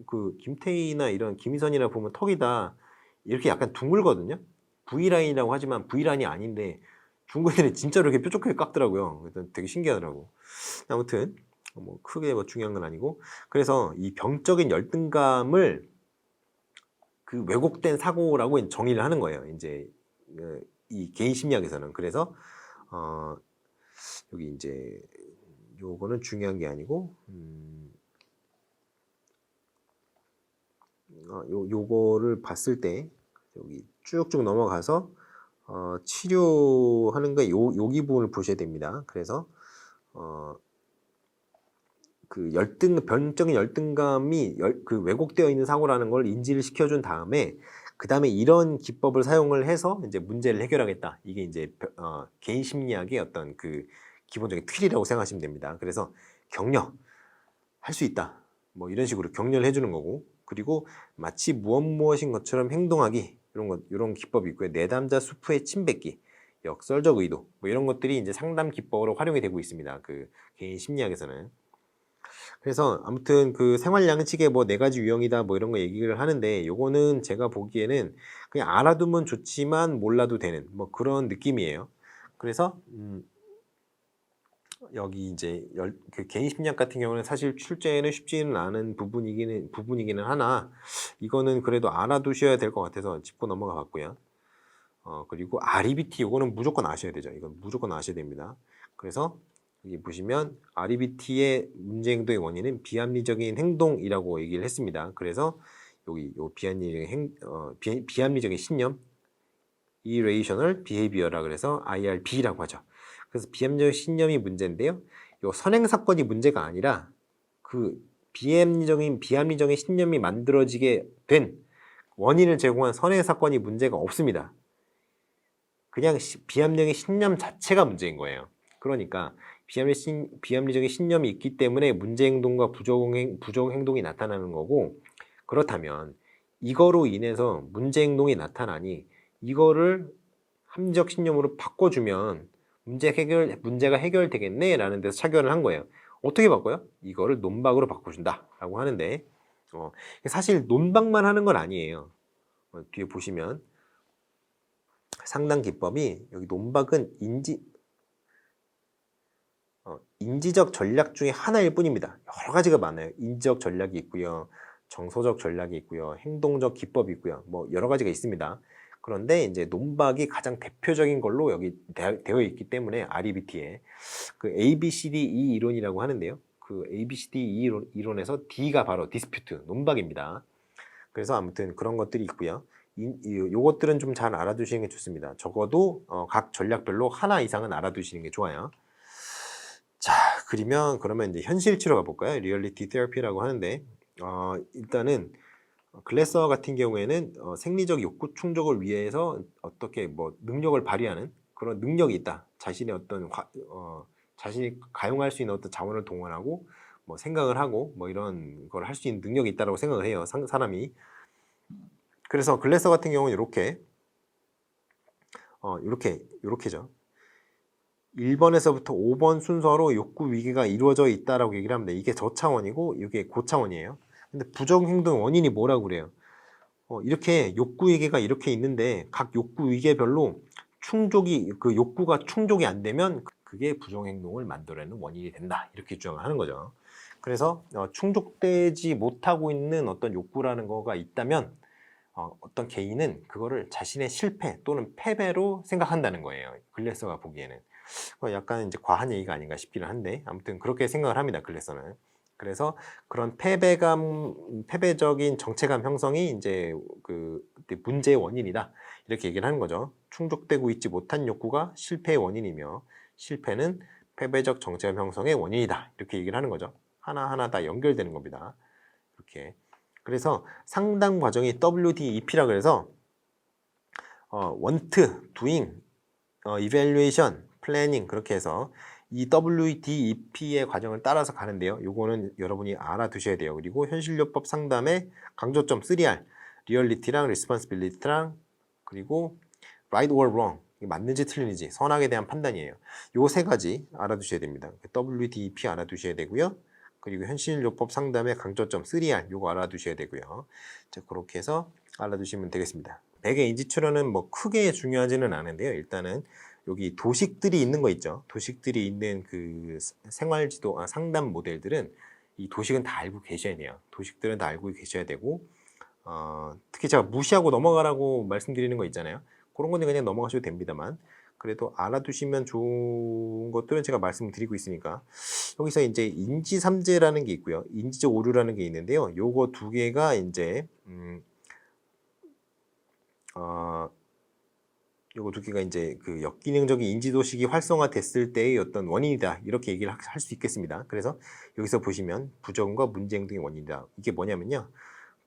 그 김태희나 이런 김희선이나 보면 턱이 다 이렇게 약간 둥글거든요. V라인이라고 하지만 V라인이 아닌데 중국 애들은 진짜로 이렇게 뾰족하게 깎더라고요. 그래서 되게 신기하더라고. 아무튼 뭐 크게 뭐 중요한 건 아니고 그래서 이 병적인 열등감을 그 왜곡된 사고라고 정의를 하는 거예요. 이제 이 개인 심리학에서는. 그래서 여기 이제 요거는 중요한 게 아니고 요거를 봤을 때 여기 쭉쭉 넘어가서 치료하는 거 여기 부분을 보셔야 됩니다. 그래서 그 병적인 열등감이 그 왜곡되어 있는 사고라는 걸 인지를 시켜준 다음에 그 다음에 이런 기법을 사용을 해서 이제 문제를 해결하겠다. 이게 이제 개인 심리학의 어떤 그 기본적인 틀이라고 생각하시면 됩니다. 그래서 격려, 할 수 있다. 뭐 이런 식으로 격려를 해주는 거고 그리고 마치 무엇인 것처럼 행동하기 이런 기법이 있고요. 내담자 수프의 침 뱉기, 역설적 의도 뭐 이런 것들이 이제 상담 기법으로 활용이 되고 있습니다. 그 개인 심리학에서는. 그래서 아무튼 그 생활 양식의 뭐 4가지 유형이다 뭐 이런 거 얘기를 하는데 요거는 제가 보기에는 그냥 알아두면 좋지만 몰라도 되는 뭐 그런 느낌이에요. 그래서 여기 이제 그 개인 심리학 같은 경우는 사실 출제는 쉽지는 않은 부분이기는 하나 이거는 그래도 알아두셔야 될 것 같아서 짚고 넘어가 봤고요. 그리고 REBT 이거는 무조건 아셔야 되죠. 이건 무조건 아셔야 됩니다. 그래서 여기 보시면 REBT의 문제 행동의 원인은 비합리적인 행동이라고 얘기를 했습니다. 그래서 여기 요 비합리적인 신념, Irrational Behavior라 그래서 IRB라고 하죠. 그래서 비합리적 신념이 문제인데요. 요 선행 사건이 문제가 아니라 그 비합리적인 신념이 만들어지게 된 원인을 제공한 선행 사건이 문제가 없습니다. 그냥 비합리적인 신념 자체가 문제인 거예요. 그러니까 비합리적인 신념이 있기 때문에 문제 행동과 부정 행동이 나타나는 거고 그렇다면 이거로 인해서 문제 행동이 나타나니 이거를 합리적 신념으로 바꿔주면 문제가 해결되겠네 라는 데서 차결을 한 거예요. 어떻게 바꿔요? 이거를 논박으로 바꿔준다 라고 하는데 사실 논박만 하는 건 아니에요. 뒤에 보시면 상당 기법이 여기 논박은 인지적 전략 중에 하나일 뿐입니다. 여러 가지가 많아요. 인지적 전략이 있고요. 정서적 전략이 있고요. 행동적 기법이 있고요. 뭐 여러 가지가 있습니다. 그런데 이제 논박이 가장 대표적인 걸로 여기 되어 있기 때문에 REBT에 그 ABCDE 이론이라고 하는데요. 그 ABCDE 이론에서 D가 바로 디스퓨트, 논박입니다. 그래서 아무튼 그런 것들이 있고요. 요것들은 좀 잘 알아두시는 게 좋습니다. 적어도 각 전략별로 하나 이상은 알아두시는 게 좋아요. 자, 그러면 이제 현실 치료 가볼까요? 리얼리티 테라피라고 하는데 일단은 글래서 같은 경우에는 생리적 욕구 충족을 위해서 어떻게 뭐 능력을 발휘하는 그런 능력이 있다. 자신의 어떤 자신이 가용할 수 있는 어떤 자원을 동원하고 뭐 생각을 하고 뭐 이런 걸 할 수 있는 능력이 있다고 생각을 해요. 사람이. 그래서 글래서 같은 경우는 이렇게죠. 1번에서부터 5번 순서로 욕구 위기가 이루어져 있다라고 얘기를 합니다. 이게 저차원이고 이게 고차원이에요. 근데 부정행동 원인이 뭐라고 그래요? 이렇게 욕구 위계가 이렇게 있는데 각 욕구 위계별로 그 욕구가 충족이 안 되면 그게 부정행동을 만들어내는 원인이 된다. 이렇게 주장을 하는 거죠. 그래서 충족되지 못하고 있는 어떤 욕구라는 거가 있다면 어떤 개인은 그거를 자신의 실패 또는 패배로 생각한다는 거예요. 글래서가 보기에는. 약간 이제 과한 얘기가 아닌가 싶기는 한데 아무튼 그렇게 생각을 합니다. 글래서는. 그래서 그런 패배적인 정체감 형성이 이제 그 문제의 원인이다. 이렇게 얘기를 하는 거죠. 충족되고 있지 못한 욕구가 실패의 원인이며 실패는 패배적 정체감 형성의 원인이다. 이렇게 얘기를 하는 거죠. 하나하나 다 연결되는 겁니다. 이렇게. 그래서 상담 과정이 WDEP라 그래서 want, doing, evaluation, planning 그렇게 해서 이 WDEP의 과정을 따라서 가는데요. 요거는 여러분이 알아두셔야 돼요. 그리고 현실요법 상담의 강조점 3R, 리얼리티랑 리스폰시빌리티랑 그리고 right or wrong, 맞는지 틀리는지 선악에 대한 판단이에요. 요 세 가지 알아두셔야 됩니다. WDEP 알아두셔야 되고요. 그리고 현실요법 상담의 강조점 3R 요거 알아두셔야 되고요. 자, 그렇게 해서 알아두시면 되겠습니다. 백의 인지 출현은 뭐 크게 중요하지는 않은데요. 일단은 여기 도식들이 있는 거 있죠. 도식들이 있는 그 생활지도 상담 모델들은 이 도식은 다 알고 계셔야 돼요. 도식들은 다 알고 계셔야 되고 특히 제가 무시하고 넘어가라고 말씀드리는 거 있잖아요. 그런 거는 그냥 넘어가셔도 됩니다만 그래도 알아두시면 좋은 것들은 제가 말씀드리고 있으니까 여기서 이제 인지삼재라는 게 있고요. 인지적 오류라는 게 있는데요. 요거 두 개가 이제 요거 두 개가 이제 그 역기능적인 인지도식이 활성화됐을 때의 어떤 원인이다. 이렇게 얘기를 할 수 있겠습니다. 그래서 여기서 보시면 부정과 문제행동의 원인이다. 이게 뭐냐면요.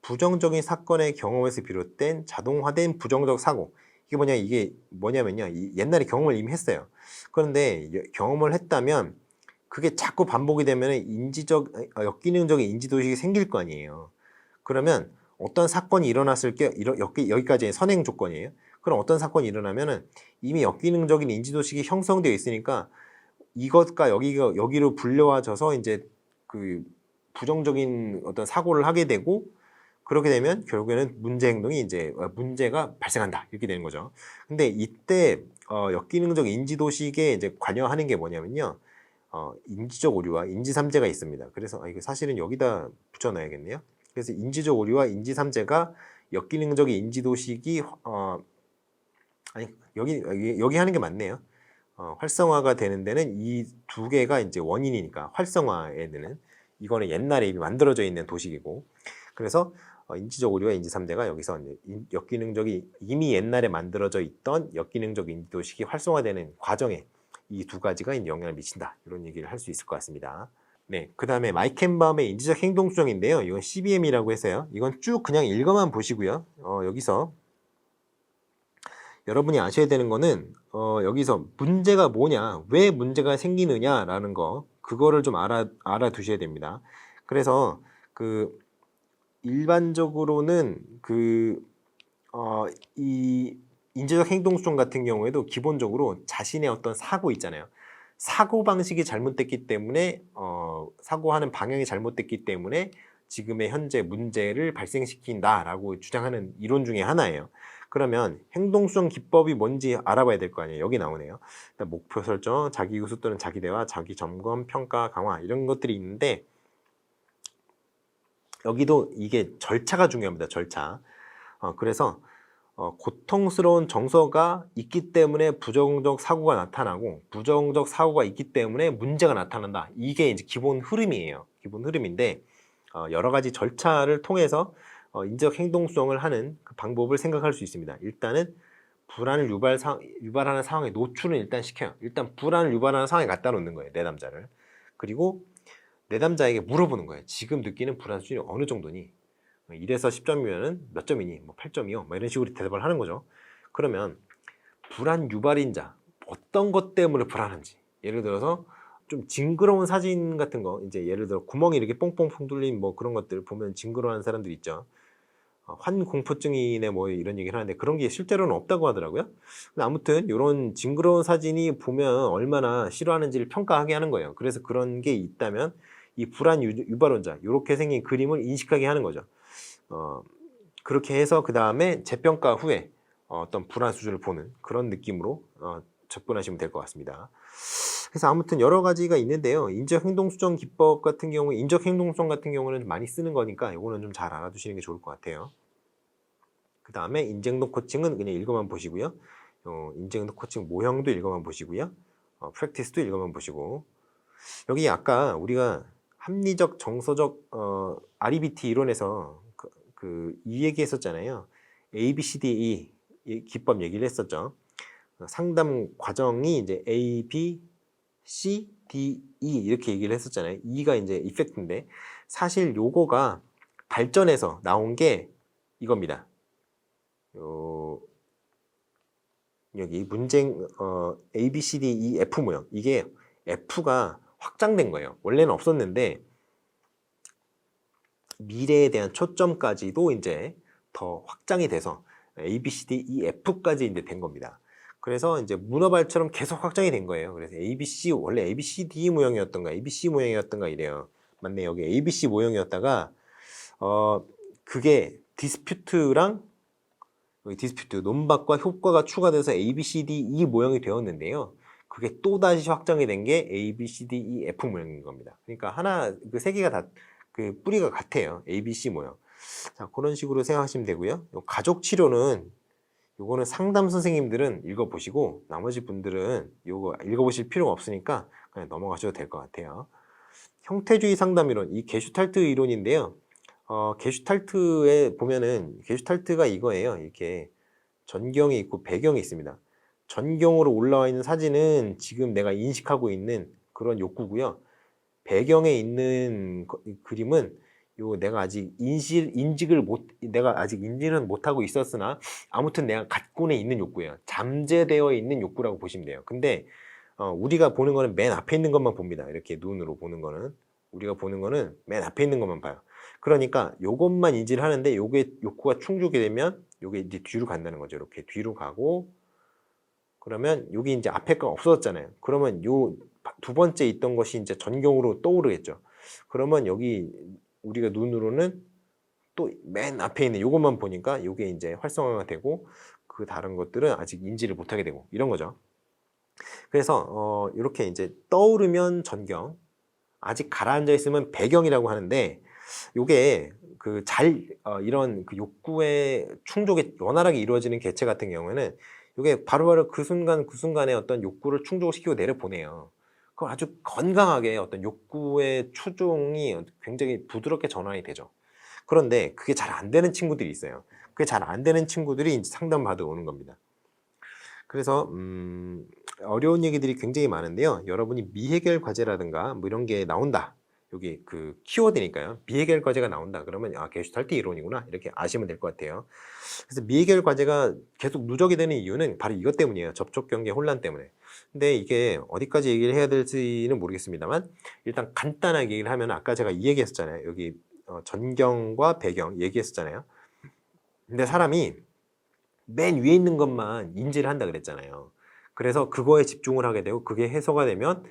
부정적인 사건의 경험에서 비롯된 자동화된 부정적 사고. 이게 뭐냐면요. 옛날에 경험을 이미 했어요. 그런데 경험을 했다면 그게 자꾸 반복이 되면 역기능적인 인지도식이 생길 거 아니에요. 그러면 어떤 사건이 일어났을 때 여기까지의 선행 조건이에요. 그럼 어떤 사건이 일어나면은 이미 역기능적인 인지도식이 형성되어 있으니까 이것과 여기로 불려와져서 이제 그 부정적인 어떤 사고를 하게 되고 그렇게 되면 결국에는 문제가 발생한다 이렇게 되는 거죠. 근데 이때 역기능적 인지도식에 이제 관여하는 게 뭐냐면요. 인지적 오류와 인지삼재가 있습니다. 그래서 이거 사실은 여기다 붙여놔야겠네요. 그래서 인지적 오류와 인지삼재가 역기능적인 인지도식이 여기 하는 게 맞네요. 활성화가 되는 데는 이 두 개가 이제 원인이니까 활성화에 되는 이거는 옛날에 이미 만들어져 있는 도식이고 그래서 인지적 오류와 인지삼재가 여기서 역기능적인 이미 옛날에 만들어져 있던 역기능적 인지도식이 활성화되는 과정에 이 두 가지가 영향을 미친다 이런 얘기를 할 수 있을 것 같습니다. 네, 그 다음에 마이켄바움의 인지적 행동 수정인데요. 이건 CBM이라고 해서요. 이건 쭉 그냥 읽어만 보시고요. 여기서 여러분이 아셔야 되는 거는 여기서 문제가 뭐냐, 왜 문제가 생기느냐라는 거 그거를 좀 알아두셔야 됩니다. 그래서 그 일반적으로는 이 인지적 행동수정 같은 경우에도 기본적으로 자신의 어떤 사고 있잖아요. 사고 방식이 잘못됐기 때문에 사고하는 방향이 잘못됐기 때문에 지금의 현재 문제를 발생시킨다라고 주장하는 이론 중에 하나예요. 그러면 행동수정 기법이 뭔지 알아봐야 될 거 아니에요. 여기 나오네요. 목표 설정, 자기 요소 또는 자기 대화, 자기 점검, 평가, 강화 이런 것들이 있는데 여기도 이게 절차가 중요합니다. 절차. 그래서 고통스러운 정서가 있기 때문에 부정적 사고가 나타나고 부정적 사고가 있기 때문에 문제가 나타난다. 이게 이제 기본 흐름이에요. 기본 흐름인데 여러 가지 절차를 통해서 인적 행동수정을 하는 그 방법을 생각할 수 있습니다. 일단은 불안을 유발하는 상황에 노출은 일단 시켜요. 일단 불안을 유발하는 상황에 갖다 놓는 거예요. 내담자를. 그리고 내담자에게 물어보는 거예요. 지금 느끼는 불안 수준이 어느 정도니? 1에서 10점이면은 몇 점이니? 뭐 8점이요. 뭐 이런 식으로 대답을 하는 거죠. 그러면 불안 유발인자, 어떤 것 때문에 불안한지. 예를 들어서 좀 징그러운 사진 같은 거, 이제 예를 들어 구멍이 이렇게 뽕뽕뽕 뚫린 뭐 그런 것들 보면 징그러워하는 사람들 있죠. 환공포증이네 뭐 이런 얘기를 하는데 그런 게 실제로는 없다고 하더라고요. 근데 아무튼 이런 징그러운 사진이 보면 얼마나 싫어하는지를 평가하게 하는 거예요. 그래서 그런 게 있다면 이 불안 유발원자 이렇게 생긴 그림을 인식하게 하는 거죠. 그렇게 해서 그 다음에 재평가 후에 어떤 불안 수준을 보는 그런 느낌으로 접근하시면 될 것 같습니다. 그래서 아무튼 여러 가지가 있는데요. 인적 행동 수정 기법 같은 경우, 인적 행동성 같은 경우는 많이 쓰는 거니까 이거는 좀 잘 알아두시는 게 좋을 것 같아요. 그 다음에 인지행동 코칭은 그냥 읽어만 보시고요. 인지행동 코칭 모형도 읽어만 보시고요. 프랙티스도 읽어만 보시고, 여기 아까 우리가 합리적 정서적 REBT 이론에서 이 얘기 했었잖아요. A, B, C, D, E 기법 얘기를 했었죠. 상담 과정이 이제 A, B, C, D, E 이렇게 얘기를 했었잖아요. E가 이제 이펙트인데 사실 요거가 발전해서 나온 게 이겁니다. 여기 문쟁 A, B, C, D, E, F 모형 이게 F가 확장된 거예요. 원래는 없었는데 미래에 대한 초점까지도 이제 더 확장이 돼서 A, B, C, D, E, F까지 이제 된 겁니다. 그래서 이제 문어발처럼 계속 확장이 된 거예요. 그래서 A, B, C 원래 A, B, C, D 모형이었던가 A, B, C 모형이었던가 이래요. 맞네, 여기 A, B, C 모형이었다가 그게 디스퓨트랑 여기 디스퓨트 논박과 효과가 추가돼서 A, B, C, D, E 모형이 되었는데요. 그게 또 다시 확장이 된 게 A, B, C, D, E, F 모형인 겁니다. 그러니까 하나 그 세 개가 다 그 뿌리가 같아요. A, B, C 모형. 자, 그런 식으로 생각하시면 되고요. 가족 치료는 요거는 상담 선생님들은 읽어보시고 나머지 분들은 요거 읽어보실 필요가 없으니까 그냥 넘어가셔도 될 것 같아요. 형태주의 상담 이론, 이 게슈탈트 이론인데요. 게슈탈트에 보면은 게슈탈트가 이거예요. 이렇게 전경이 있고 배경이 있습니다. 전경으로 올라와 있는 사진은 지금 내가 인식하고 있는 그런 욕구고요. 배경에 있는 그림은 내가 아직 내가 아직 인지는 못하고 있었으나 아무튼 내가 갖고는 있는 욕구예요. 잠재되어 있는 욕구라고 보시면 돼요. 근데 우리가 보는 거는 맨 앞에 있는 것만 봅니다. 이렇게 눈으로 보는 거는 우리가 보는 거는 맨 앞에 있는 것만 봐요. 그러니까 요것만 인지를 하는데 요게 욕구가 충족이 되면 요게 이제 뒤로 간다는 거죠. 이렇게 뒤로 가고 그러면 여기 이제 앞에 거 없어졌잖아요. 그러면 요 두 번째 있던 것이 이제 전경으로 떠오르겠죠. 그러면 여기 우리가 눈으로는 또 맨 앞에 있는 요것만 보니까 요게 이제 활성화가 되고 그 다른 것들은 아직 인지를 못하게 되고 이런 거죠. 그래서 이렇게 이제 떠오르면 전경, 아직 가라앉아 있으면 배경이라고 하는데 요게 이런 그 욕구의 충족이 원활하게 이루어지는 개체 같은 경우에는 이게 바로바로 그 순간에 어떤 욕구를 충족시키고 내려보내요. 그럼 아주 건강하게 어떤 욕구의 추종이 굉장히 부드럽게 전환이 되죠. 그런데 그게 잘 안 되는 친구들이 있어요. 그게 잘 안 되는 친구들이 이제 상담 받으러 오는 겁니다. 그래서 어려운 얘기들이 굉장히 많은데요. 여러분이 미해결 과제라든가 뭐 이런 게 나온다. 여기 그 키워드니까요. 미해결 과제가 나온다. 그러면 게슈탈트 이론이구나. 이렇게 아시면 될 것 같아요. 그래서 미해결 과제가 계속 누적이 되는 이유는 바로 이것 때문이에요. 접촉 경계 혼란 때문에. 근데 이게 어디까지 얘기를 해야 될지는 모르겠습니다만 일단 간단하게 얘기를 하면 아까 제가 이 얘기 했었잖아요. 여기 전경과 배경 얘기했었잖아요. 근데 사람이 맨 위에 있는 것만 인지를 한다 그랬잖아요. 그래서 그거에 집중을 하게 되고 그게 해소가 되면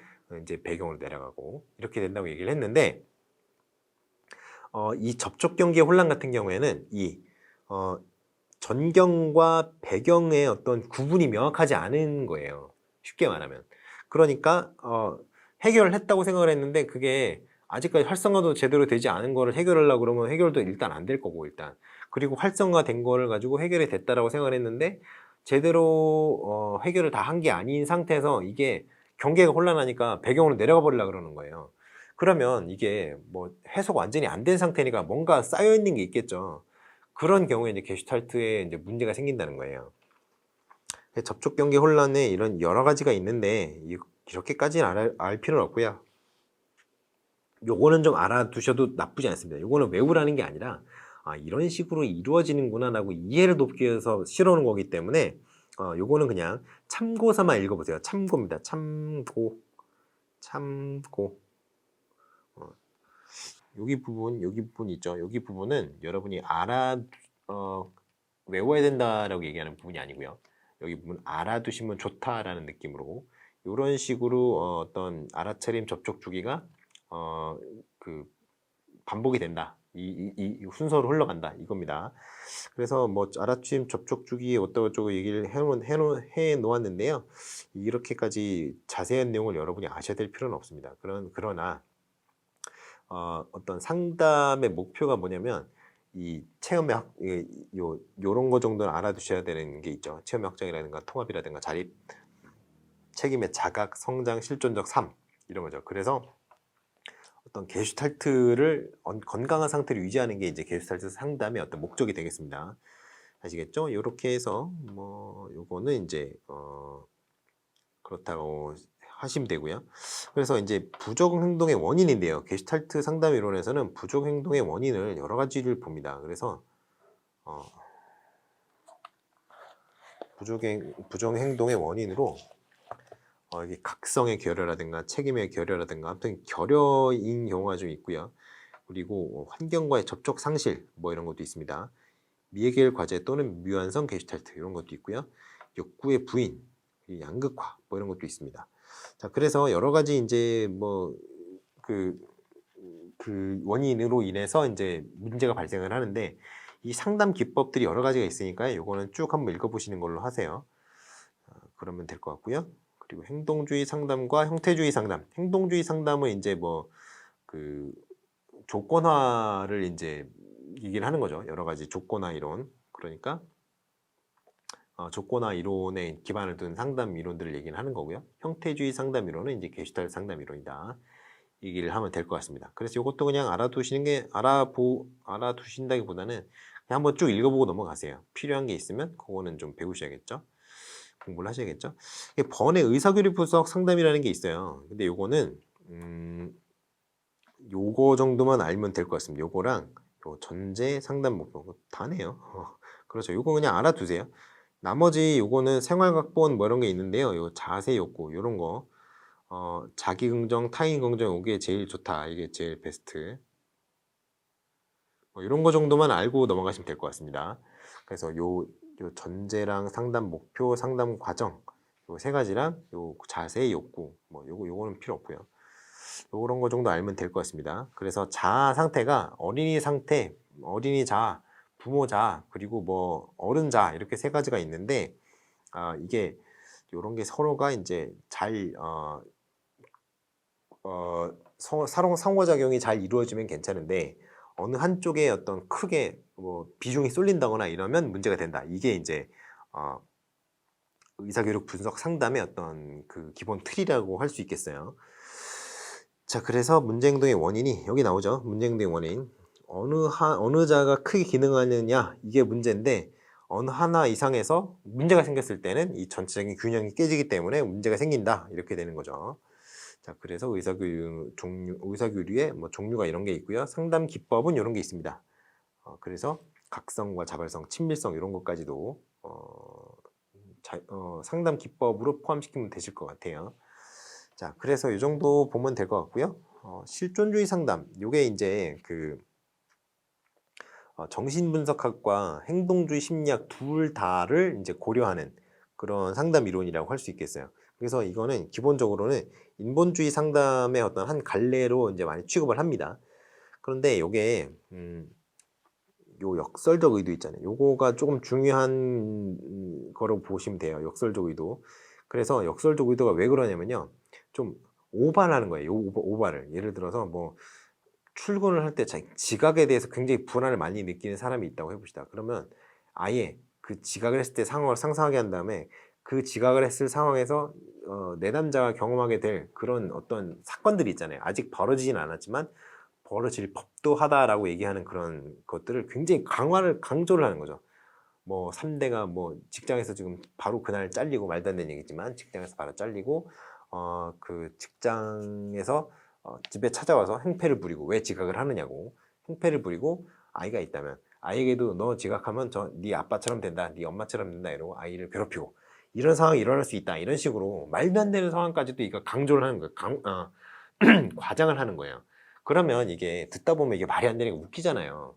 이제 배경으로 내려가고 이렇게 된다고 얘기를 했는데 이 접촉 경계 혼란 같은 경우에는 이 전경과 배경의 어떤 구분이 명확하지 않은 거예요. 쉽게 말하면. 그러니까 해결을 했다고 생각을 했는데 그게 아직까지 활성화도 제대로 되지 않은 거를 해결하려고 그러면 해결도 일단 안 될 거고 일단. 그리고 활성화된 거를 가지고 해결이 됐다라고 생각을 했는데 제대로 해결을 다 한 게 아닌 상태에서 이게 경계가 혼란하니까 배경으로 내려가 버리려고 그러는 거예요. 그러면 이게 뭐 해소가 완전히 안 된 상태니까 뭔가 쌓여 있는 게 있겠죠. 그런 경우에 이제 게슈탈트에 이제 문제가 생긴다는 거예요. 접촉 경계 혼란에 이런 여러 가지가 있는데 이렇게까지는 알 필요는 없고요. 요거는 좀 알아두셔도 나쁘지 않습니다. 요거는 외우라는 게 아니라 이런 식으로 이루어지는구나라고 이해를 돕기 위해서 실어놓은 거기 때문에 요거는 그냥 참고서만 읽어보세요. 참고입니다. 참고. 여기 부분 있죠. 여기 부분은 여러분이 외워야 된다라고 얘기하는 부분이 아니고요. 여기 부분 알아두시면 좋다라는 느낌으로 이런 식으로 어떤 알아차림 접촉 주기가 그 반복이 된다. 이 순서로 흘러간다 이겁니다. 그래서 뭐 알아차림 접촉 주기에 어쩌고저쩌고 얘기를 해 놓았는데요. 이렇게까지 자세한 내용을 여러분이 아셔야 될 필요는 없습니다. 그러나 어떤 상담의 목표가 뭐냐면 이 체험의 요런 거 정도는 알아두셔야 되는 게 있죠. 체험의 확장이라든가 통합이라든가 자립, 책임의 자각, 성장, 실존적 삶 이런 거죠. 그래서 어떤 게슈탈트를 건강한 상태를 유지하는 게 이제 게슈탈트 상담의 어떤 목적이 되겠습니다. 아시겠죠? 이렇게 해서 뭐 요거는 이제 그렇다고 하시면 되고요. 그래서 이제 부정 행동의 원인인데요. 게슈탈트 상담 이론에서는 부정 행동의 원인을 여러 가지를 봅니다. 그래서 부정 행동의 원인으로 이게 각성의 결여라든가 책임의 결여라든가 아무튼 결여인 경우가 좀 있고요. 그리고 환경과의 접촉 상실 뭐 이런 것도 있습니다. 미해결 과제 또는 미완성 게슈탈트 이런 것도 있고요. 욕구의 부인, 양극화 뭐 이런 것도 있습니다. 자, 그래서 여러 가지 이제 뭐 그 원인으로 인해서 이제 문제가 발생을 하는데 이 상담 기법들이 여러 가지가 있으니까 요거는 쭉 한번 읽어보시는 걸로 하세요. 그러면 될 것 같고요. 그리고 행동주의 상담과 형태주의 상담. 행동주의 상담은 이제 뭐 그 조건화를 이제 얘기를 하는 거죠. 여러 가지 조건화 이론. 그러니까 조건화 이론에 기반을 둔 상담 이론들을 얘기를 하는 거고요. 형태주의 상담 이론은 이제 게슈탈트 상담 이론이다. 얘기를 하면 될 것 같습니다. 그래서 이것도 그냥 알아두신다기보다는 그냥 한번 쭉 읽어보고 넘어가세요. 필요한 게 있으면 그거는 좀 배우셔야겠죠. 공부를 하셔야겠죠. 번외 의사교류 분석 상담이라는 게 있어요. 근데 요거는 요거 정도만 알면 될 것 같습니다. 요거랑 요 전제 상담 목표 다네요. 그렇죠. 요거 그냥 알아두세요. 나머지 요거는 생활각본 뭐 이런 게 있는데요. 요 자세 욕구 요런 거 자기 긍정, 타인 긍정 이게 제일 좋다. 이게 제일 베스트. 뭐 이런 거 정도만 알고 넘어가시면 될 것 같습니다. 그래서 요 전제랑 상담 목표, 상담 과정 요 세 가지랑 요 자세 욕구 뭐 요거는 필요 없고요. 요런 거 정도 알면 될 것 같습니다. 그래서 자아 상태가 어린이 상태, 어린이 자아, 부모 자아, 그리고 뭐 어른 자아 이렇게 세 가지가 있는데 이게 요런 게 서로가 이제 잘 상호작용이 잘 이루어지면 괜찮은데 어느 한쪽에 어떤 크게 뭐 비중이 쏠린다거나 이러면 문제가 된다. 이게 이제 의사교육 분석 상담의 어떤 그 기본 틀이라고 할 수 있겠어요. 자, 그래서 문제행동의 원인이 여기 나오죠. 문제행동의 원인. 어느 자가 크게 기능하느냐 이게 문제인데 어느 하나 이상에서 문제가 생겼을 때는 이 전체적인 균형이 깨지기 때문에 문제가 생긴다 이렇게 되는 거죠. 자, 그래서 의사교류의 뭐 종류가 이런 게 있고요. 상담 기법은 이런 게 있습니다. 그래서 각성과 자발성, 친밀성 이런 것까지도 상담 기법으로 포함시키면 되실 것 같아요. 자, 그래서 이 정도 보면 될 것 같고요. 실존주의 상담, 요게 이제 정신분석학과 행동주의 심리학 둘 다를 이제 고려하는 그런 상담 이론이라고 할 수 있겠어요. 그래서 이거는 기본적으로는 인본주의 상담의 어떤 한 갈래로 이제 많이 취급을 합니다. 그런데 요게 요 역설적 의도 있잖아요. 요거가 조금 중요한 거로 보시면 돼요. 역설적 의도. 그래서 역설적 의도가 왜 그러냐면요. 좀 오바를 하는 거예요. 요 오바를. 예를 들어서 뭐 출근을 할 때 지각에 대해서 굉장히 불안을 많이 느끼는 사람이 있다고 해봅시다. 그러면 아예 그 지각을 했을 때 상황을 상상하게 한 다음에 그 지각을 했을 상황에서 내담자가 경험하게 될 그런 어떤 사건들이 있잖아요. 아직 벌어지진 않았지만 벌어질 법도 하다라고 얘기하는 그런 것들을 굉장히 강조를 하는 거죠. 뭐 3대가 뭐 직장에서 지금 바로 그날 잘리고 말도 안 되는 얘기지만 직장에서 바로 잘리고 그 직장에서 집에 찾아와서 행패를 부리고 왜 지각을 하느냐고 행패를 부리고 아이가 있다면 아이에게도 너 지각하면 네 아빠처럼 된다, 네 엄마처럼 된다 이러고 아이를 괴롭히고 이런 상황이 일어날 수 있다 이런 식으로 말도 안 되는 상황까지도 이거 강조를 하는 거예요. 과장을 하는 거예요. 그러면 이게 듣다 보면 이게 말이 안 되는 게 웃기잖아요.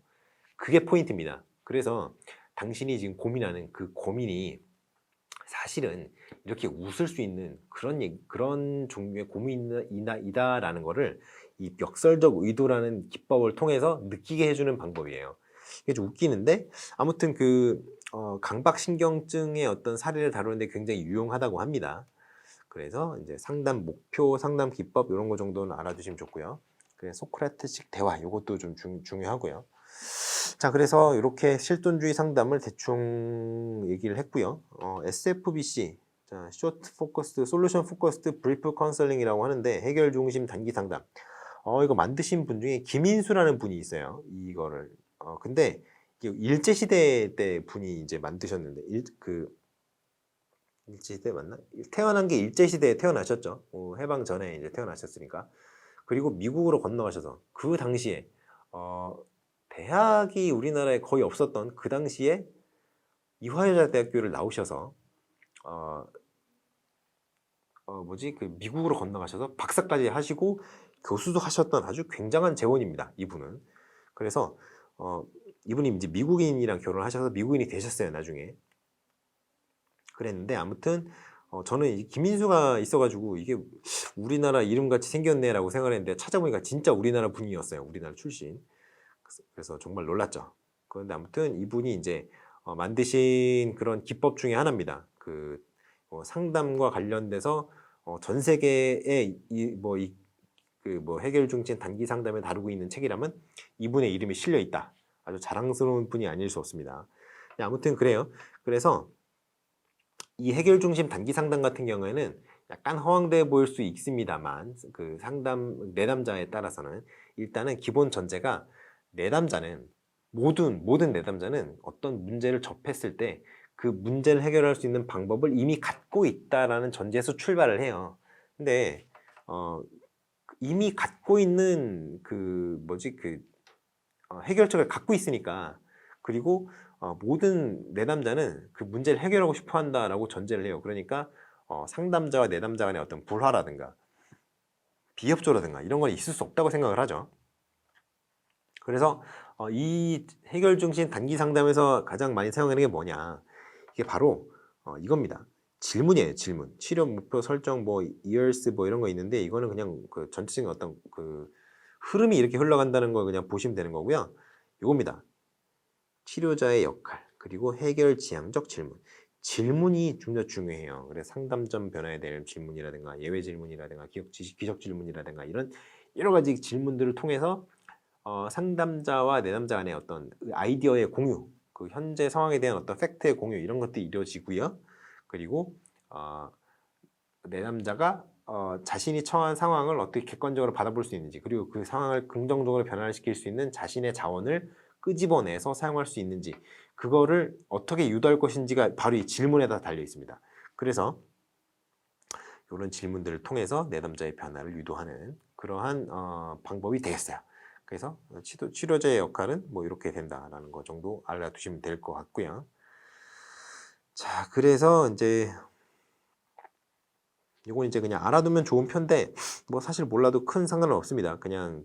그게 포인트입니다. 그래서 당신이 지금 고민하는 그 고민이 사실은 이렇게 웃을 수 있는 그런 종류의 고민이다라는 거를 이 역설적 의도라는 기법을 통해서 느끼게 해주는 방법이에요. 이게 좀 웃기는데 아무튼 강박신경증의 어떤 사례를 다루는데 굉장히 유용하다고 합니다. 그래서 이제 상담 목표, 상담 기법 이런 거 정도는 알아두시면 좋고요. 그래서 소크라테식 대화 이것도 좀 중요하고요. 자, 그래서 이렇게 실존주의 상담을 대충 얘기를 했고요. SFBC, 자, Short Focused, Solution Focused Brief Counseling이라고 하는데 해결 중심 단기 상담. 이거 만드신 분 중에 김인수라는 분이 있어요. 이거를. 근데 일제시대 때 분이 이제 만드셨는데 일제시대 맞나? 태어난 게 일제시대에 태어나셨죠. 해방 전에 이제 태어나셨으니까. 그리고 미국으로 건너가셔서 그 당시에 대학이 우리나라에 거의 없었던 그 당시에 이화여자대학교를 나오셔서 미국으로 건너가셔서 박사까지 하시고 교수도 하셨던 아주 굉장한 재원입니다. 이분은. 그래서 이분이 이제 미국인이랑 결혼하셔서 미국인이 되셨어요. 나중에. 그랬는데 아무튼 저는 김인수가 있어가지고 이게 우리나라 이름같이 생겼네라고 생각했는데 찾아보니까 진짜 우리나라 분이었어요. 우리나라 출신. 그래서 정말 놀랐죠. 그런데 아무튼 이분이 이제 만드신 그런 기법 중에 하나입니다. 상담과 관련돼서 전 세계의 해결 중심 단기 상담을 다루고 있는 책이라면 이분의 이름이 실려 있다. 아주 자랑스러운 분이 아닐 수 없습니다. 아무튼 그래요. 그래서 이 해결 중심 단기 상담 같은 경우에는 약간 허황돼 보일 수 있습니다만 그 상담 내담자에 따라서는 일단은 기본 전제가 모든 내담자는 어떤 문제를 접했을 때 그 문제를 해결할 수 있는 방법을 이미 갖고 있다라는 전제에서 출발을 해요. 근데 이미 갖고 있는 해결책을 갖고 있으니까 그리고 모든 내담자는 그 문제를 해결하고 싶어 한다라고 전제를 해요. 그러니까 상담자와 내담자 간의 어떤 불화라든가 비협조라든가 이런 건 있을 수 없다고 생각을 하죠. 그래서 이 해결 중심 단기 상담에서 가장 많이 사용하는 게 뭐냐? 이게 바로 이겁니다. 질문이에요. 질문. 치료 목표 설정 years 이런 거 있는데 이거는 그냥 그 전체적인 어떤 그 흐름이 이렇게 흘러간다는 걸 그냥 보시면 되는 거고요. 이겁니다. 치료자의 역할 그리고 해결 지향적 질문. 질문이 좀 더 중요해요. 그래서 상담점 변화에 대한 질문이라든가 예외 질문이라든가 기적 질문이라든가 이런 여러 가지 질문들을 통해서 상담자와 내담자 간의 어떤 아이디어의 공유, 그 현재 상황에 대한 어떤 팩트의 공유 이런 것들이 이루어지고요. 그리고 내담자가 자신이 처한 상황을 어떻게 객관적으로 바라볼 수 있는지 그리고 그 상황을 긍정적으로 변화시킬 수 있는 자신의 자원을 끄집어내서 사용할 수 있는지 그거를 어떻게 유도할 것인지가 바로 이 질문에다 달려 있습니다. 그래서 이런 질문들을 통해서 내담자의 변화를 유도하는 그러한 방법이 되겠어요. 그래서 치료자의 역할은 이렇게 된다라는 거 정도 알아두시면 될 것 같고요. 자, 그래서 이건 이제 그냥 알아두면 좋은 편인데 사실 몰라도 큰 상관은 없습니다. 그냥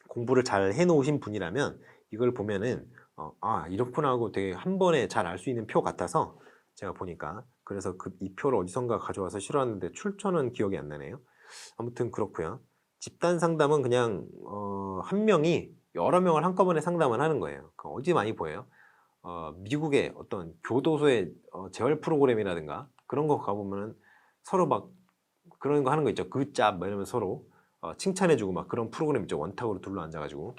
공부를 잘 해놓으신 분이라면 이걸 보면은 이렇구나 하고 되게 한 번에 잘 알 수 있는 표 같아서 제가 보니까 그래서 이 표를 어디선가 가져와서 실어왔는데 출처는 기억이 안 나네요. 아무튼 그렇고요. 집단 상담은 그냥 한 명이 여러 명을 한꺼번에 상담을 하는 거예요. 어디 많이 보여요? 미국의 어떤 교도소의 재활 프로그램이라든가 그런 거 가보면 서로 막 그런 거 하는 거 있죠. 굿잡 이러면 서로 칭찬해주고 막 그런 프로그램 있죠. 원탁으로 둘러앉아가지고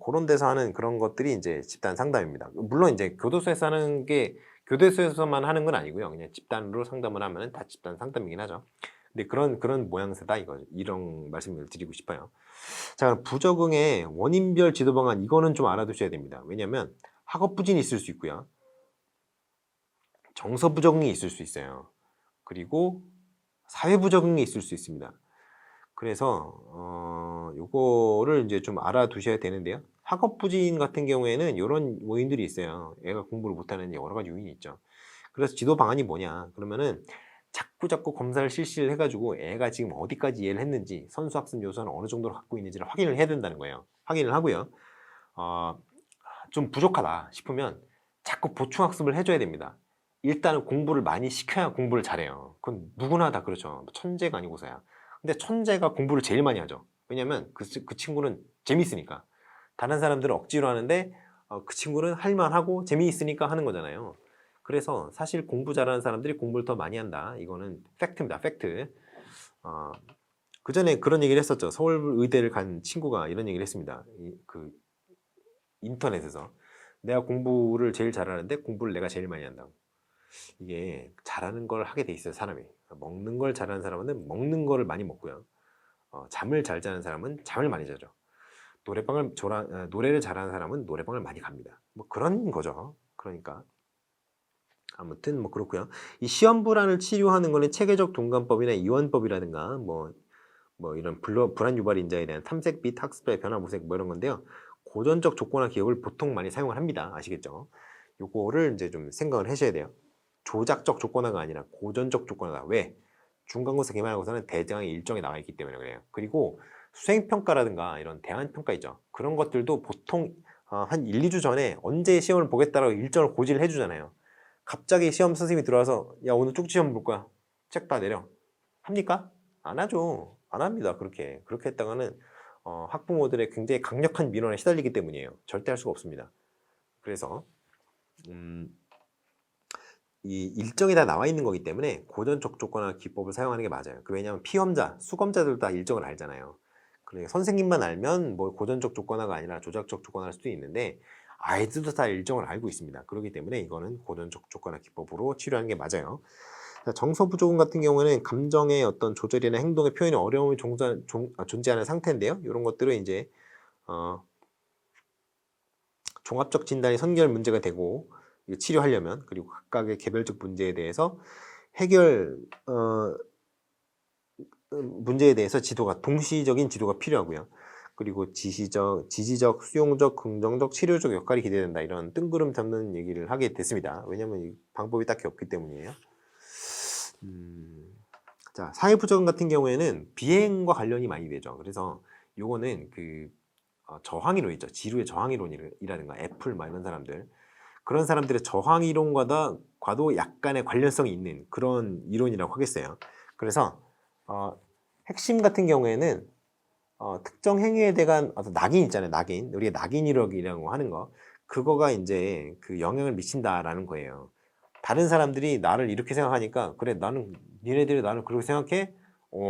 그런 데서 하는 그런 것들이 이제 집단 상담입니다. 물론 이제 교도소에서 하는 게 교도소에서만 하는 건 아니고요. 그냥 집단으로 상담을 하면은 다 집단 상담이긴 하죠. 근데 그런 모양새다 이런 말씀을 드리고 싶어요. 자, 부적응의 원인별 지도 방안 이거는 좀 알아두셔야 됩니다. 왜냐하면 학업 부진이 있을 수 있고요. 정서 부적응이 있을 수 있어요. 그리고 사회부 적응이 있을 수 있습니다. 그래서 요거를 이제 좀 알아두셔야 되는데요. 학업 부진 같은 경우에는 요런 요인들이 있어요. 애가 공부를 못하는 여러 가지 요인이 있죠. 그래서 지도 방안이 뭐냐 그러면은 자꾸 검사를 실시를 해가지고 애가 지금 어디까지 이해를 했는지 선수학습 요소는 어느 정도로 갖고 있는지를 확인을 해야 된다는 거예요. 확인을 하고요. 좀 부족하다 싶으면 자꾸 보충학습을 해줘야 됩니다. 일단은 공부를 많이 시켜야 공부를 잘해요. 그건 누구나 다 그렇죠. 천재가 아니고서야. 근데 천재가 공부를 제일 많이 하죠. 왜냐면 그 친구는 재밌으니까. 다른 사람들은 억지로 하는데 그 친구는 할만하고 재미있으니까 하는 거잖아요. 그래서 사실 공부 잘하는 사람들이 공부를 더 많이 한다. 이거는 팩트입니다. 팩트. 그 전에 그런 얘기를 했었죠. 서울의대를 간 친구가 이런 얘기를 했습니다. 그 인터넷에서 내가 공부를 제일 잘하는데 공부를 내가 제일 많이 한다고. 이게 잘하는 걸 하게 돼 있어요. 사람이. 먹는 걸 잘하는 사람은 먹는 거를 많이 먹고요. 잠을 잘 자는 사람은 잠을 많이 자죠. 노래를 잘하는 사람은 노래방을 많이 갑니다. 뭐 그런 거죠. 그러니까 아무튼 뭐 그렇고요. 이 시험 불안을 치료하는 거는 체계적 동감법이나 이원법이라든가 뭐 이런 불안 유발 인자에 대한 탐색 및 학습의 변화 모색 뭐 이런 건데요. 고전적 조건화 기억을 보통 많이 사용을 합니다. 아시겠죠? 요거를 이제 좀 생각을 하셔야 돼요. 조작적 조건화가 아니라 고전적 조건화다. 왜? 중간고사 기말고사는 대장이 일정에 나와 있기 때문에 그래요. 그리고 수행평가라든가 이런 대안평가 있죠. 그런 것들도 보통 한 1, 2주 전에 언제 시험을 보겠다라고 일정을 고지를 해주잖아요. 갑자기 시험 선생님이 들어와서 야 오늘 쪽지 시험 볼 거야. 책 다 내려. 합니까? 안 하죠. 안 합니다. 그렇게 했다가는 학부모들의 굉장히 강력한 민원에 시달리기 때문이에요. 절대 할 수가 없습니다. 그래서 이 일정이 다 나와 있는 거기 때문에 고전적 조건화 기법을 사용하는 게 맞아요. 왜냐하면 피험자, 수검자들도 다 일정을 알잖아요. 그러니까 선생님만 알면 뭐 고전적 조건화가 아니라 조작적 조건화일 수도 있는데 아이들도 다 일정을 알고 있습니다. 그렇기 때문에 이거는 고전적 조건화 기법으로 치료하는 게 맞아요. 정서 부조금 같은 경우에는 감정의 어떤 조절이나 행동의 표현이 어려움이 존재하는 상태인데요. 이런 것들은 이제 종합적 진단이 선결 문제가 되고 치료하려면 그리고 각각의 개별적 문제에 대해서 해결 문제에 대해서 동시적인 지도가 필요하고요. 그리고 지지적, 수용적, 긍정적, 치료적 역할이 기대된다. 이런 뜬구름 잡는 얘기를 하게 됐습니다. 왜냐하면 이 방법이 딱히 없기 때문이에요. 자, 사회부적응 같은 경우에는 비행과 관련이 많이 되죠. 그래서 요거는 그 저항이론 있죠. 지루의 저항이론이라든가 애플 이런 사람들 그런 사람들의 저항이론과도 약간의 관련성이 있는 그런 이론이라고 하겠어요. 그래서 핵심 같은 경우에는 특정 행위에 대한 낙인 있잖아요. 낙인. 우리가 낙인이론이라고 하는 거. 그거가 이제 그 영향을 미친다라는 거예요. 다른 사람들이 나를 이렇게 생각하니까 그래 니네들이 나를 그렇게 생각해?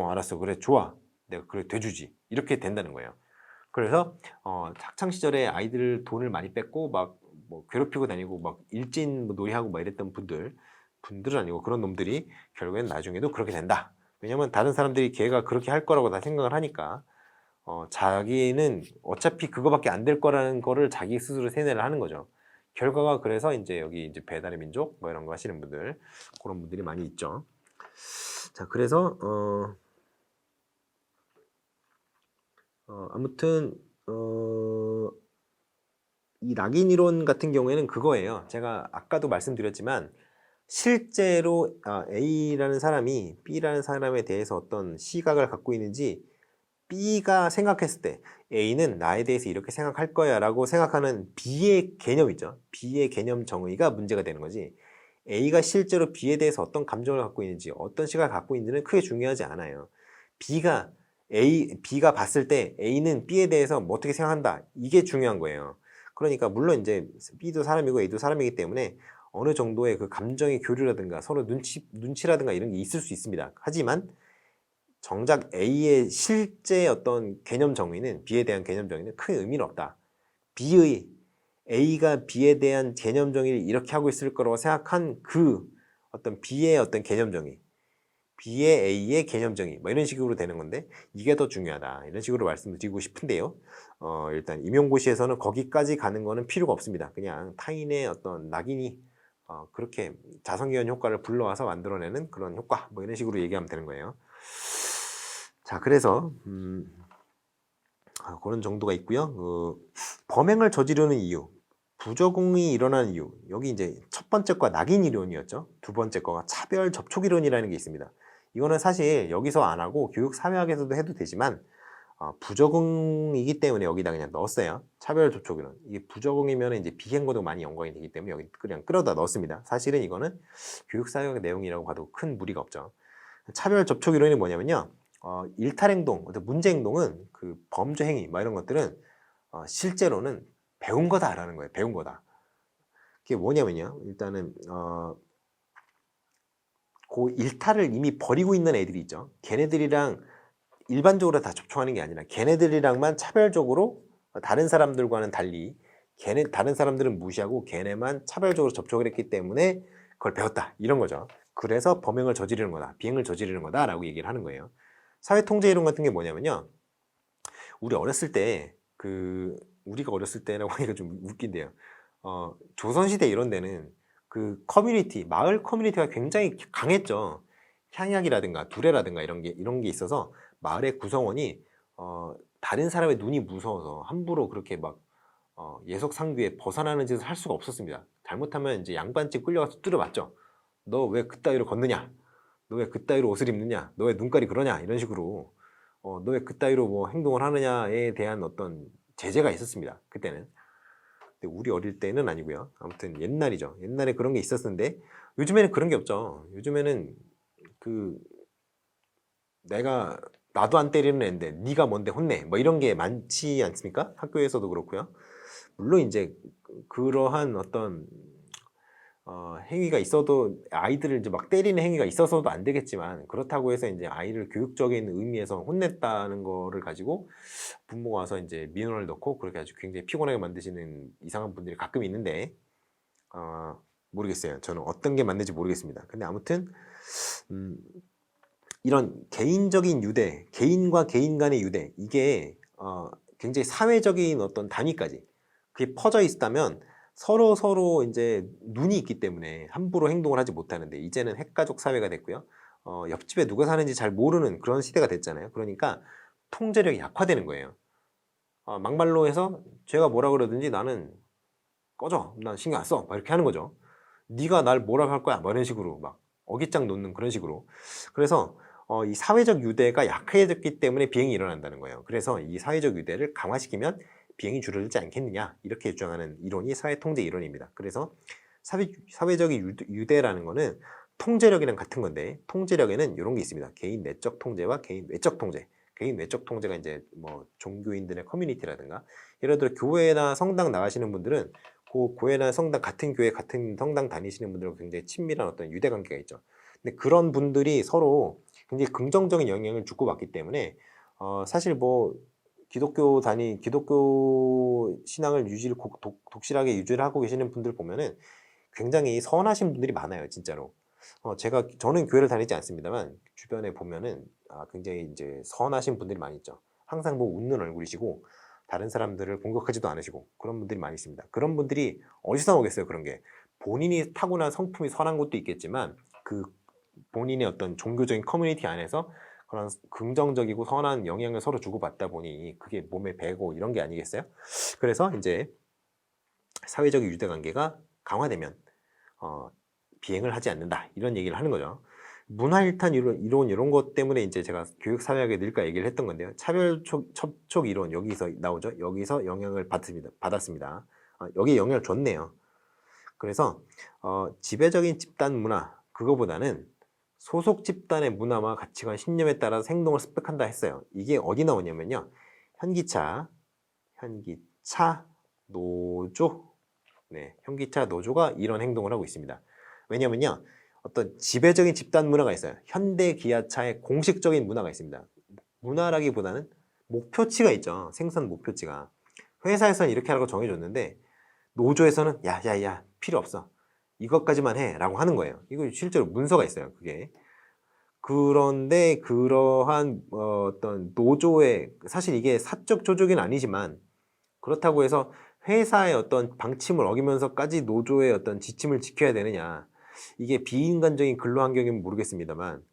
알았어. 그래 좋아. 내가 그래 돼주지. 이렇게 된다는 거예요. 그래서 학창 시절에 아이들 돈을 많이 뺏고 막 뭐 괴롭히고 다니고 막 일진 놀이하고 막 이랬던 분들은 아니고 그런 놈들이 결국엔 나중에도 그렇게 된다. 왜냐면 다른 사람들이 걔가 그렇게 할 거라고 다 생각을 하니까 자기는 어차피 그거밖에 안 될 거라는 거를 자기 스스로 세뇌를 하는 거죠. 결과가 그래서 이제 여기 이제 배달의 민족 뭐 이런 거 하시는 분들 그런 분들이 많이 있죠. 자, 그래서 아무튼 이 낙인 이론 같은 경우에는 그거예요. 제가 아까도 말씀드렸지만 실제로 A라는 사람이 B라는 사람에 대해서 어떤 시각을 갖고 있는지 B가 생각했을 때 A는 나에 대해서 이렇게 생각할 거야 라고 생각하는 B의 개념 있죠. B의 개념 정의가 문제가 되는 거지 A가 실제로 B에 대해서 어떤 감정을 갖고 있는지 어떤 시각을 갖고 있는지는 크게 중요하지 않아요. B가 봤을 때 A는 B에 대해서 뭐 어떻게 생각한다 이게 중요한 거예요. 그러니까 물론 이제 B도 사람이고 A도 사람이기 때문에 어느 정도의 그 감정의 교류라든가 서로 눈치라든가 이런 게 있을 수 있습니다. 하지만 정작 A의 실제 어떤 개념 정의는 B에 대한 개념 정의는 큰 의미는 없다. A가 B에 대한 개념 정의를 이렇게 하고 있을 거라고 생각한 그 어떤 B의 어떤 개념 정의 B의 A의 개념 정의 뭐 이런 식으로 되는 건데 이게 더 중요하다 이런 식으로 말씀을 드리고 싶은데요. 일단 임용고시에서는 거기까지 가는 거는 필요가 없습니다. 그냥 타인의 어떤 낙인이 그렇게 자성기원 효과를 불러와서 만들어내는 그런 효과, 뭐 이런 식으로 얘기하면 되는 거예요. 자, 그래서 그런 정도가 있고요. 범행을 저지르는 이유, 부적응이 일어나는 이유, 여기 이제 첫 번째 거가 낙인 이론이었죠. 두 번째 거가 차별 접촉 이론이라는 게 있습니다. 이거는 사실 여기서 안 하고 교육 사회학에서도 해도 되지만 부적응이기 때문에 여기다 그냥 넣었어요. 차별 접촉 이론. 이게 부적응이면 이제 비행과도 많이 연관이 되기 때문에 여기 그냥 끌어다 넣었습니다. 사실은 이거는 교육 사회학 내용이라고 봐도 큰 무리가 없죠. 차별 접촉 이론이 뭐냐면요. 일탈 행동, 문제 행동은 그 범죄 행위, 뭐 이런 것들은 실제로는 배운 거다라는 거예요. 배운 거다. 그게 뭐냐면요. 일단은 그 일탈을 이미 버리고 있는 애들이 있죠. 걔네들이랑 일반적으로 다 접촉하는 게 아니라 걔네들이랑만 차별적으로 다른 사람들과는 달리 다른 사람들은 무시하고 걔네만 차별적으로 접촉을 했기 때문에 그걸 배웠다. 이런 거죠. 그래서 범행을 저지르는 거다. 비행을 저지르는 거다라고 얘기를 하는 거예요. 사회통제 이론 같은 게 뭐냐면요. 우리 어렸을 때 우리가 어렸을 때라고 하니까 좀 웃긴데요. 조선시대 이런 데는 그 커뮤니티, 마을 커뮤니티가 굉장히 강했죠. 향약이라든가 두레라든가 이런 게 있어서 마을의 구성원이 다른 사람의 눈이 무서워서 함부로 그렇게 막 예속상규에 벗어나는 짓을 할 수가 없었습니다. 잘못하면 이제 양반집 끌려가서 뚫어봤죠. 너 왜 그따위로 걷느냐? 너 왜 그따위로 옷을 입느냐? 너 왜 눈깔이 그러냐? 이런 식으로 너 왜 그따위로 뭐 행동을 하느냐에 대한 어떤 제재가 있었습니다. 그때는. 근데 우리 어릴 때는 아니고요. 아무튼 옛날이죠. 옛날에 그런 게 있었는데 요즘에는 그런 게 없죠. 요즘에는 내가 나도 안 때리는 애인데 네가 뭔데 혼내 뭐 이런 게 많지 않습니까? 학교에서도 그렇고요. 물론 이제 그러한 어떤 행위가 있어도 아이들을 이제 막 때리는 행위가 있어서도 안 되겠지만 그렇다고 해서 이제 아이를 교육적인 의미에서 혼냈다는 거를 가지고 부모가 와서 이제 민원을 넣고 그렇게 아주 굉장히 피곤하게 만드시는 이상한 분들이 가끔 있는데 모르겠어요. 저는 어떤 게 맞는지 모르겠습니다. 근데 아무튼 이런 개인적인 유대, 개인과 개인 간의 유대 이게 굉장히 사회적인 어떤 단위까지 그게 퍼져 있다면 서로 이제 눈이 있기 때문에 함부로 행동을 하지 못하는데 이제는 핵가족 사회가 됐고요. 옆집에 누가 사는지 잘 모르는 그런 시대가 됐잖아요. 그러니까 통제력이 약화되는 거예요. 막말로 해서 제가 뭐라 그러든지 나는 꺼져. 난 신경 안 써. 막 이렇게 하는 거죠. 네가 날 뭐라 할 거야. 뭐 이런 식으로 막 어깃장 놓는 그런 식으로. 그래서 이 사회적 유대가 약해졌기 때문에 비행이 일어난다는 거예요. 그래서 이 사회적 유대를 강화시키면 비행이 줄어들지 않겠느냐 이렇게 주장하는 이론이 사회통제 이론입니다. 그래서 사회적인 유대라는 거는 통제력이랑 같은 건데 통제력에는 이런 게 있습니다. 개인 내적 통제와 개인 외적 통제. 개인 외적 통제가 이제 뭐 종교인들의 커뮤니티라든가 예를 들어 교회나 성당 나가시는 분들은 그 교회나 성당 같은 교회 같은 성당 다니시는 분들과 굉장히 친밀한 어떤 유대 관계가 있죠. 근데 그런 분들이 서로 굉장히 긍정적인 영향을 주고받기 때문에 사실 뭐 기독교 신앙을 독실하게 유지를 하고 계시는 분들 보면은 굉장히 선하신 분들이 많아요, 진짜로. 저는 교회를 다니지 않습니다만 주변에 보면은 굉장히 이제 선하신 분들이 많이 있죠. 항상 뭐 웃는 얼굴이시고 다른 사람들을 공격하지도 않으시고 그런 분들이 많이 있습니다. 그런 분들이 어디서 나오겠어요, 그런 게. 본인이 타고난 성품이 선한 것도 있겠지만 그 본인의 어떤 종교적인 커뮤니티 안에서 그런 긍정적이고 선한 영향을 서로 주고받다 보니 그게 몸에 배고 이런 게 아니겠어요? 그래서 이제 사회적인 유대관계가 강화되면 비행을 하지 않는다 이런 얘기를 하는 거죠. 문화일탄 이론 이런 것 때문에 이제 제가 교육사회학에 늘까 얘기를 했던 건데요. 차별 접촉 이론 여기서 나오죠. 여기서 영향을 받았습니다. 여기에 영향을 줬네요. 그래서 지배적인 집단 문화 그거보다는 소속 집단의 문화와 가치관, 신념에 따라 행동을 습득한다 했어요. 이게 어디 나오냐면요. 현기차, 노조, 네, 현기차 노조가 이런 행동을 하고 있습니다. 왜냐면요. 어떤 지배적인 집단 문화가 있어요. 현대 기아차의 공식적인 문화가 있습니다. 문화라기보다는 목표치가 있죠. 생산 목표치가. 회사에서는 이렇게 하라고 정해줬는데 노조에서는 야 필요 없어. 이것까지만 해 라고 하는 거예요. 이거 실제로 문서가 있어요. 그게. 그런데 그러한 어떤 노조의 사실 이게 사적 조직은 아니지만 그렇다고 해서 회사의 어떤 방침을 어기면서까지 노조의 어떤 지침을 지켜야 되느냐. 이게 비인간적인 근로 환경이면 모르겠습니다만,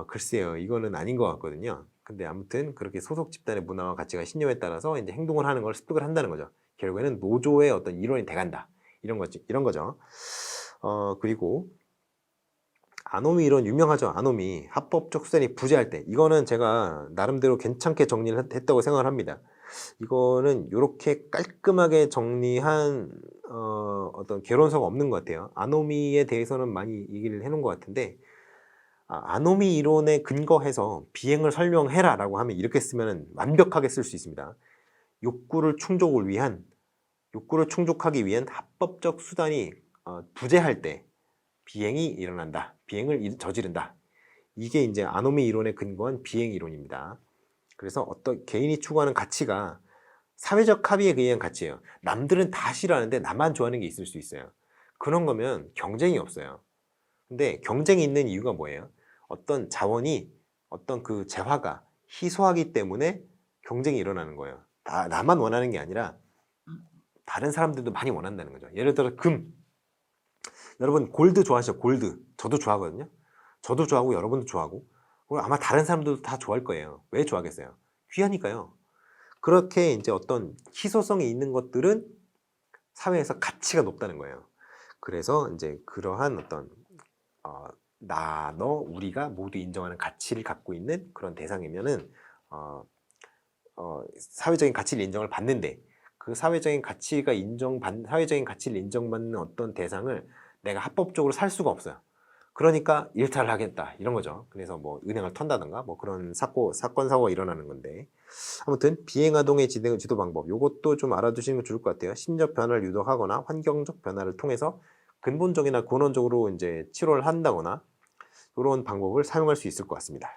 글쎄요. 이거는 아닌 것 같거든요. 근데 아무튼 그렇게 소속 집단의 문화와 가치가 신념에 따라서 이제 행동을 하는 걸 습득을 한다는 거죠. 결국에는 노조의 어떤 일원이 돼간다. 이런 거죠. 그리고 아노미 이론 유명하죠. 아노미 합법적 수단이 부재할 때, 이거는 제가 나름대로 괜찮게 정리를 했다고 생각을 합니다. 이거는 이렇게 깔끔하게 정리한 어떤 개론서가 없는 것 같아요. 아노미에 대해서는 많이 얘기를 해놓은 것 같은데, 아노미 이론에 근거해서 비행을 설명해라 라고 하면 이렇게 쓰면 완벽하게 쓸 수 있습니다. 욕구를 충족하기 위한 합법적 수단이 부재할 때 비행이 일어난다. 비행을 저지른다. 이게 이제 아노미 이론에 근거한 비행 이론입니다. 그래서 어떤 개인이 추구하는 가치가 사회적 합의에 의한 가치예요. 남들은 다 싫어하는데 나만 좋아하는 게 있을 수 있어요. 그런 거면 경쟁이 없어요. 근데 경쟁이 있는 이유가 뭐예요? 어떤 자원이, 어떤 그 재화가 희소하기 때문에 경쟁이 일어나는 거예요. 나만 원하는 게 아니라 다른 사람들도 많이 원한다는 거죠. 예를 들어 금. 여러분 골드 좋아하시죠? 골드. 저도 좋아하거든요. 저도 좋아하고 여러분도 좋아하고, 그리고 아마 다른 사람들도 다 좋아할 거예요. 왜 좋아하겠어요? 귀하니까요. 그렇게 이제 어떤 희소성이 있는 것들은 사회에서 가치가 높다는 거예요. 그래서 이제 그러한 어떤 너, 우리가 모두 인정하는 가치를 갖고 있는 그런 대상이면은 사회적인 가치를 인정을 받는데, 그 사회적인 가치를 인정받는 어떤 대상을 내가 합법적으로 살 수가 없어요. 그러니까 일탈을 하겠다 이런 거죠. 그래서 뭐 은행을 턴다든가 뭐 그런 사건 사고가 일어나는 건데, 아무튼 비행아동의 지도 방법, 요것도 좀 알아두시는 게 좋을 것 같아요. 심적 변화를 유도하거나 환경적 변화를 통해서 근본적이나 근원적으로 이제 치료를 한다거나 이런 방법을 사용할 수 있을 것 같습니다.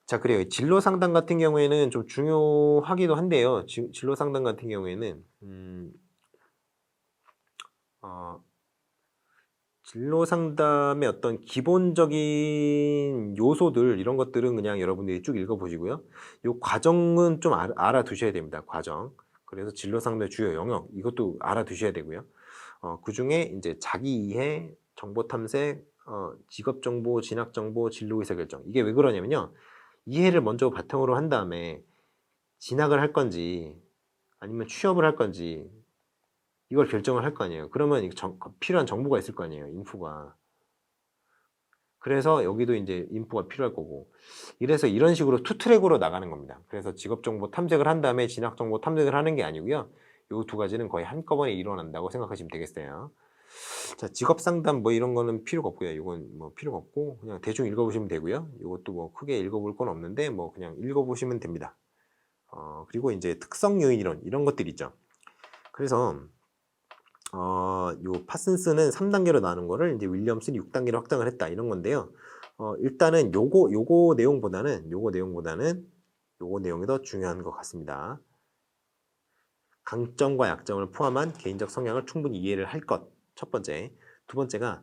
자, 그래요. 진로 상담 같은 경우에는 좀 중요하기도 한데요. 진로 상담 같은 경우에는 진로 상담의 어떤 기본적인 요소들, 이런 것들은 그냥 여러분들이 쭉 읽어보시고요. 이 과정은 좀 알아두셔야 됩니다. 과정. 그래서 진로 상담의 주요 영역, 이것도 알아두셔야 되고요. 그 중에 이제 자기 이해, 정보 탐색, 직업 정보, 진학 정보, 진로 의사 결정. 이게 왜 그러냐면요. 이해를 먼저 바탕으로 한 다음에 진학을 할 건지 아니면 취업을 할 건지 이걸 결정을 할 거 아니에요. 그러면 필요한 정보가 있을 거 아니에요. 인프가. 그래서 여기도 이제 인프가 필요할 거고. 이래서 이런 식으로 투 트랙으로 나가는 겁니다. 그래서 직업 정보 탐색을 한 다음에 진학 정보 탐색을 하는 게 아니고요. 요 두 가지는 거의 한꺼번에 일어난다고 생각하시면 되겠어요. 자, 직업 상담 뭐 이런 거는 필요가 없고요. 이건 뭐 필요가 없고 그냥 대충 읽어보시면 되고요. 이것도 뭐 크게 읽어볼 건 없는데 뭐 그냥 읽어보시면 됩니다. 그리고 이제 특성 요인 이런 것들 있죠. 그래서 요 파슨스는 3단계로 나눈 거를 이제 윌리엄슨이 6단계로 확장을 했다 이런 건데요. 일단은 요거 내용보다는 요거 내용이 더 중요한 것 같습니다. 강점과 약점을 포함한 개인적 성향을 충분히 이해를 할 것. 첫 번째. 두 번째가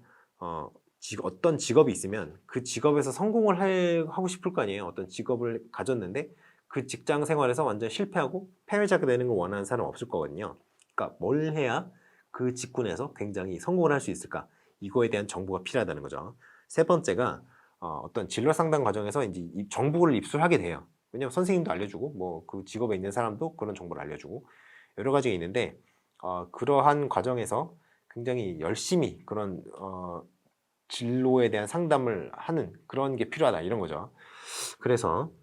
어떤 직업이 있으면 그 직업에서 성공을 하고 싶을 거 아니에요. 어떤 직업을 가졌는데 그 직장 생활에서 완전 실패하고 패배자가 되는 걸 원하는 사람은 없을 거거든요. 그러니까 뭘 해야 그 직군에서 굉장히 성공을 할 수 있을까? 이거에 대한 정보가 필요하다는 거죠. 세 번째가 어떤 진로 상담 과정에서 이제 정보를 입수하게 돼요. 왜냐면 선생님도 알려주고 뭐 그 직업에 있는 사람도 그런 정보를 알려주고 여러 가지가 있는데 그러한 과정에서 굉장히 열심히 그런 진로에 대한 상담을 하는 그런 게 필요하다 이런 거죠. 그래서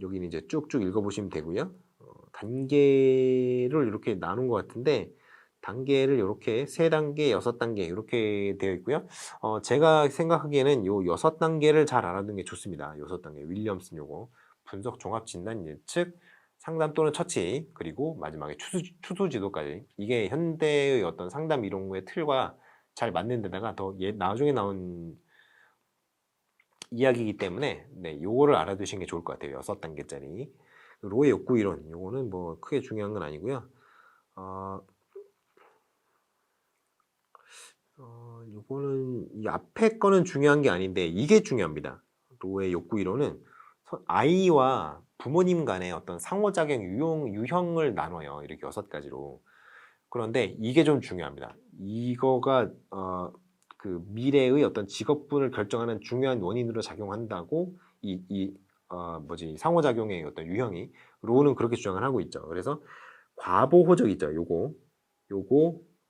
여기는 이제 쭉쭉 읽어보시면 되고요. 단계를 이렇게 나눈 것 같은데 단계를 이렇게 3단계, 6단계 이렇게 되어 있고요. 제가 생각하기에는 요 6단계를 잘 알아두는 게 좋습니다. 6단계 윌리엄슨 요거 분석, 종합, 진단, 예측, 상담 또는 처치, 그리고 마지막에 추수 지도까지. 이게 현대의 어떤 상담 이론의 틀과 잘 맞는 데다가 더 나중에 나온 이야기이기 때문에 네, 요거를 알아두시는 게 좋을 것 같아요. 6단계짜리. 로의 욕구 이론, 요거는 뭐 크게 중요한 건 아니고요. 요거는 이 앞에 거는 중요한 게 아닌데 이게 중요합니다. 로의 욕구 이론은 아이와 부모님 간의 어떤 상호작용 유형을 나눠요. 이렇게 6가지로. 그런데 이게 좀 중요합니다. 이거가 그 미래의 어떤 직업군을 결정하는 중요한 원인으로 작용한다고 상호작용의 어떤 유형이 로우는 그렇게 주장을 하고 있죠. 그래서 과보호적 있죠. 요거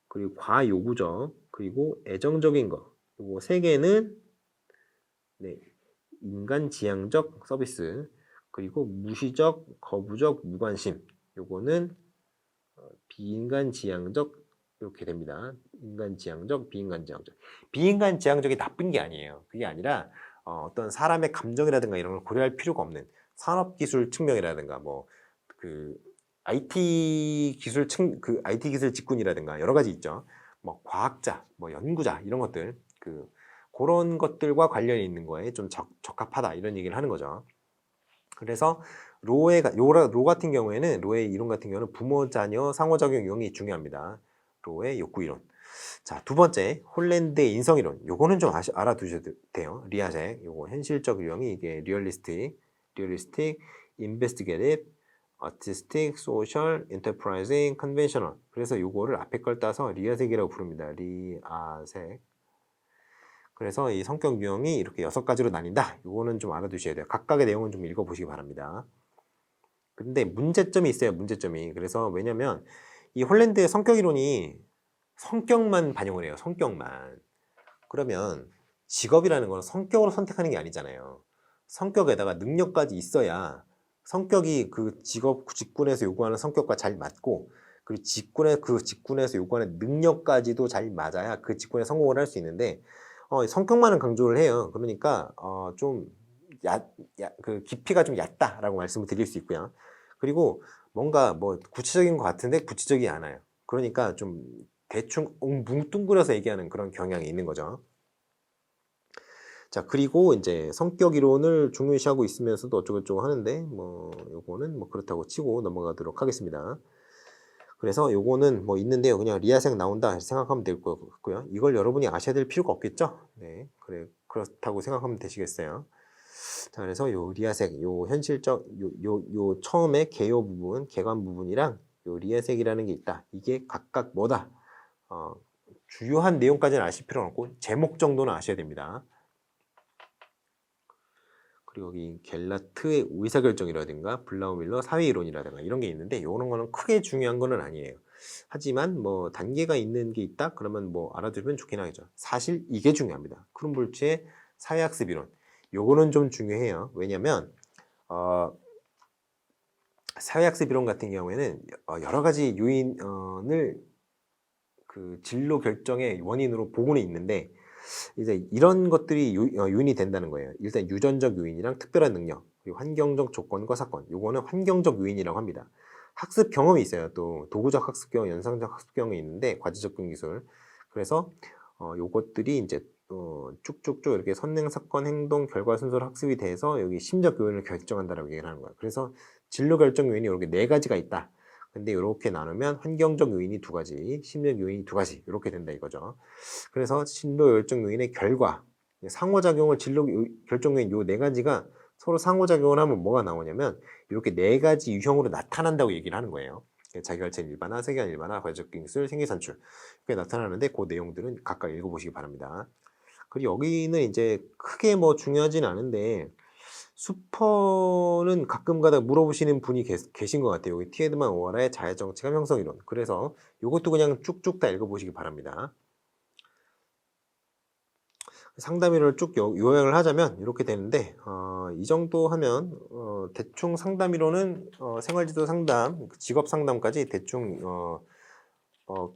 그리고 과요구적 그리고 애정적인 거. 요거 3개는 네, 인간지향적 서비스 그리고 무시적, 거부적, 무관심. 요거는 비인간지향적 이렇게 됩니다. 인간지향적, 비인간지향적. 비인간지향적이 나쁜 게 아니에요. 그게 아니라 어떤 사람의 감정이라든가 이런 걸 고려할 필요가 없는 산업기술 측면이라든가 그 IT 기술 직군이라든가 여러 가지 있죠. 뭐 과학자, 뭐 연구자 이런 것들 그런 것들과 관련이 있는 거에 좀 적합하다 이런 얘기를 하는 거죠. 그래서 로 같은 경우에는 로의 이론 같은 경우는 부모 자녀 상호작용 유형이 중요합니다. 로의 욕구 이론. 자, 2번째 홀랜드의 인성 이론. 요거는 좀 알아두셔도 돼요. 리아색. 요거 현실적 유형이 이게 리얼리스틱, 인베스티게이티브, 아티스틱, 소셜, 엔터프라이징, 컨벤셔널. 그래서 요거를 앞에 걸 따서 리아색이라고 부릅니다. 리아색. 그래서 이 성격 유형이 이렇게 6가지로 나뉜다. 요거는 좀 알아두셔야 돼요. 각각의 내용은 좀 읽어보시기 바랍니다. 근데 문제점이 있어요. 문제점이. 그래서 왜냐면 이 홀랜드의 성격 이론이 성격만 반영을 해요. 성격만. 그러면 직업이라는 건 성격으로 선택하는 게 아니잖아요. 성격에다가 능력까지 있어야 성격이 그 직군에서 요구하는 성격과 잘 맞고 그리고 직군에서 요구하는 능력까지도 잘 맞아야 그 직군에 성공을 할 수 있는데 성격만은 강조를 해요. 그러니까 그 깊이가 좀 얕다라고 말씀을 드릴 수 있고요. 그리고 뭔가 구체적인 것 같은데 구체적이지 않아요. 그러니까 좀 대충 뭉뚱그려서 얘기하는 그런 경향이 있는 거죠. 자, 그리고 이제 성격 이론을 중요시하고 있으면서도 어쩌고저쩌고 하는데 요거는 그렇다고 치고 넘어가도록 하겠습니다. 그래서 요거는 있는데요. 그냥 리아색 나온다 생각하면 될 것 같고요. 이걸 여러분이 아셔야 될 필요가 없겠죠? 네, 그렇다고 생각하면 되시겠어요. 자, 그래서 요 리아색, 요 현실적, 요 처음에 개요 부분, 개관 부분이랑 요 리아색이라는 게 있다. 이게 각각 뭐다? 주요한 내용까지는 아실 필요는 없고 제목 정도는 아셔야 됩니다. 그리고 여기 갤라트의 의사결정이라든가 블라우밀러 사회이론이라든가 이런 게 있는데 이런 거는 크게 중요한 거는 아니에요. 하지만 단계가 있는 게 있다? 그러면 알아두면 좋긴 하겠죠. 사실 이게 중요합니다. 크룸볼츠의 사회학습 이론. 요거는 좀 중요해요. 왜냐면 사회학습 이론 같은 경우에는 여러 가지 요인을 그 진로 결정의 원인으로 보고는 있는데 이제 이런 것들이 요인이 된다는 거예요. 일단 유전적 요인이랑 특별한 능력, 그리고 환경적 조건과 사건. 요거는 환경적 요인이라고 합니다. 학습 경험이 있어요. 또 도구적 학습 경험, 연상적 학습 경험이 있는데 과제 접근 기술. 그래서 요것들이 이제 쭉쭉쭉 이렇게 선행, 사건, 행동, 결과 순서로 학습이 돼서 여기 심적 요인을 결정한다라고 얘기를 하는 거예요. 그래서 진로 결정 요인이 이렇게 4가지가 있다. 근데 이렇게 나누면 환경적 요인이 2가지, 심리적 요인이 2가지 이렇게 된다 이거죠. 그래서 진로 결정 요인의 결과, 상호작용을 진로 결정 요인 요 4가지가 서로 상호작용을 하면 뭐가 나오냐면 이렇게 4가지 유형으로 나타난다고 얘기를 하는 거예요. 자기결정 일반화, 세계관 일반화, 과제적 기술, 생계산출 이렇게 나타나는데 그 내용들은 각각 읽어보시기 바랍니다. 그리고 여기는 이제 크게 중요하진 않은데 수퍼는 가끔가다 물어보시는 분이 계신 것 같아요. 여기 티에드만 오하라의 자해정체감 형성이론. 그래서 이것도 그냥 쭉쭉 다 읽어보시기 바랍니다. 상담이론을 쭉 요약을 하자면 이렇게 되는데 이 정도 하면 대충 상담이론은 생활지도 상담, 직업 상담까지 대충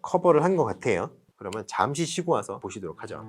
커버를 한 것 같아요. 그러면 잠시 쉬고 와서 보시도록 하죠.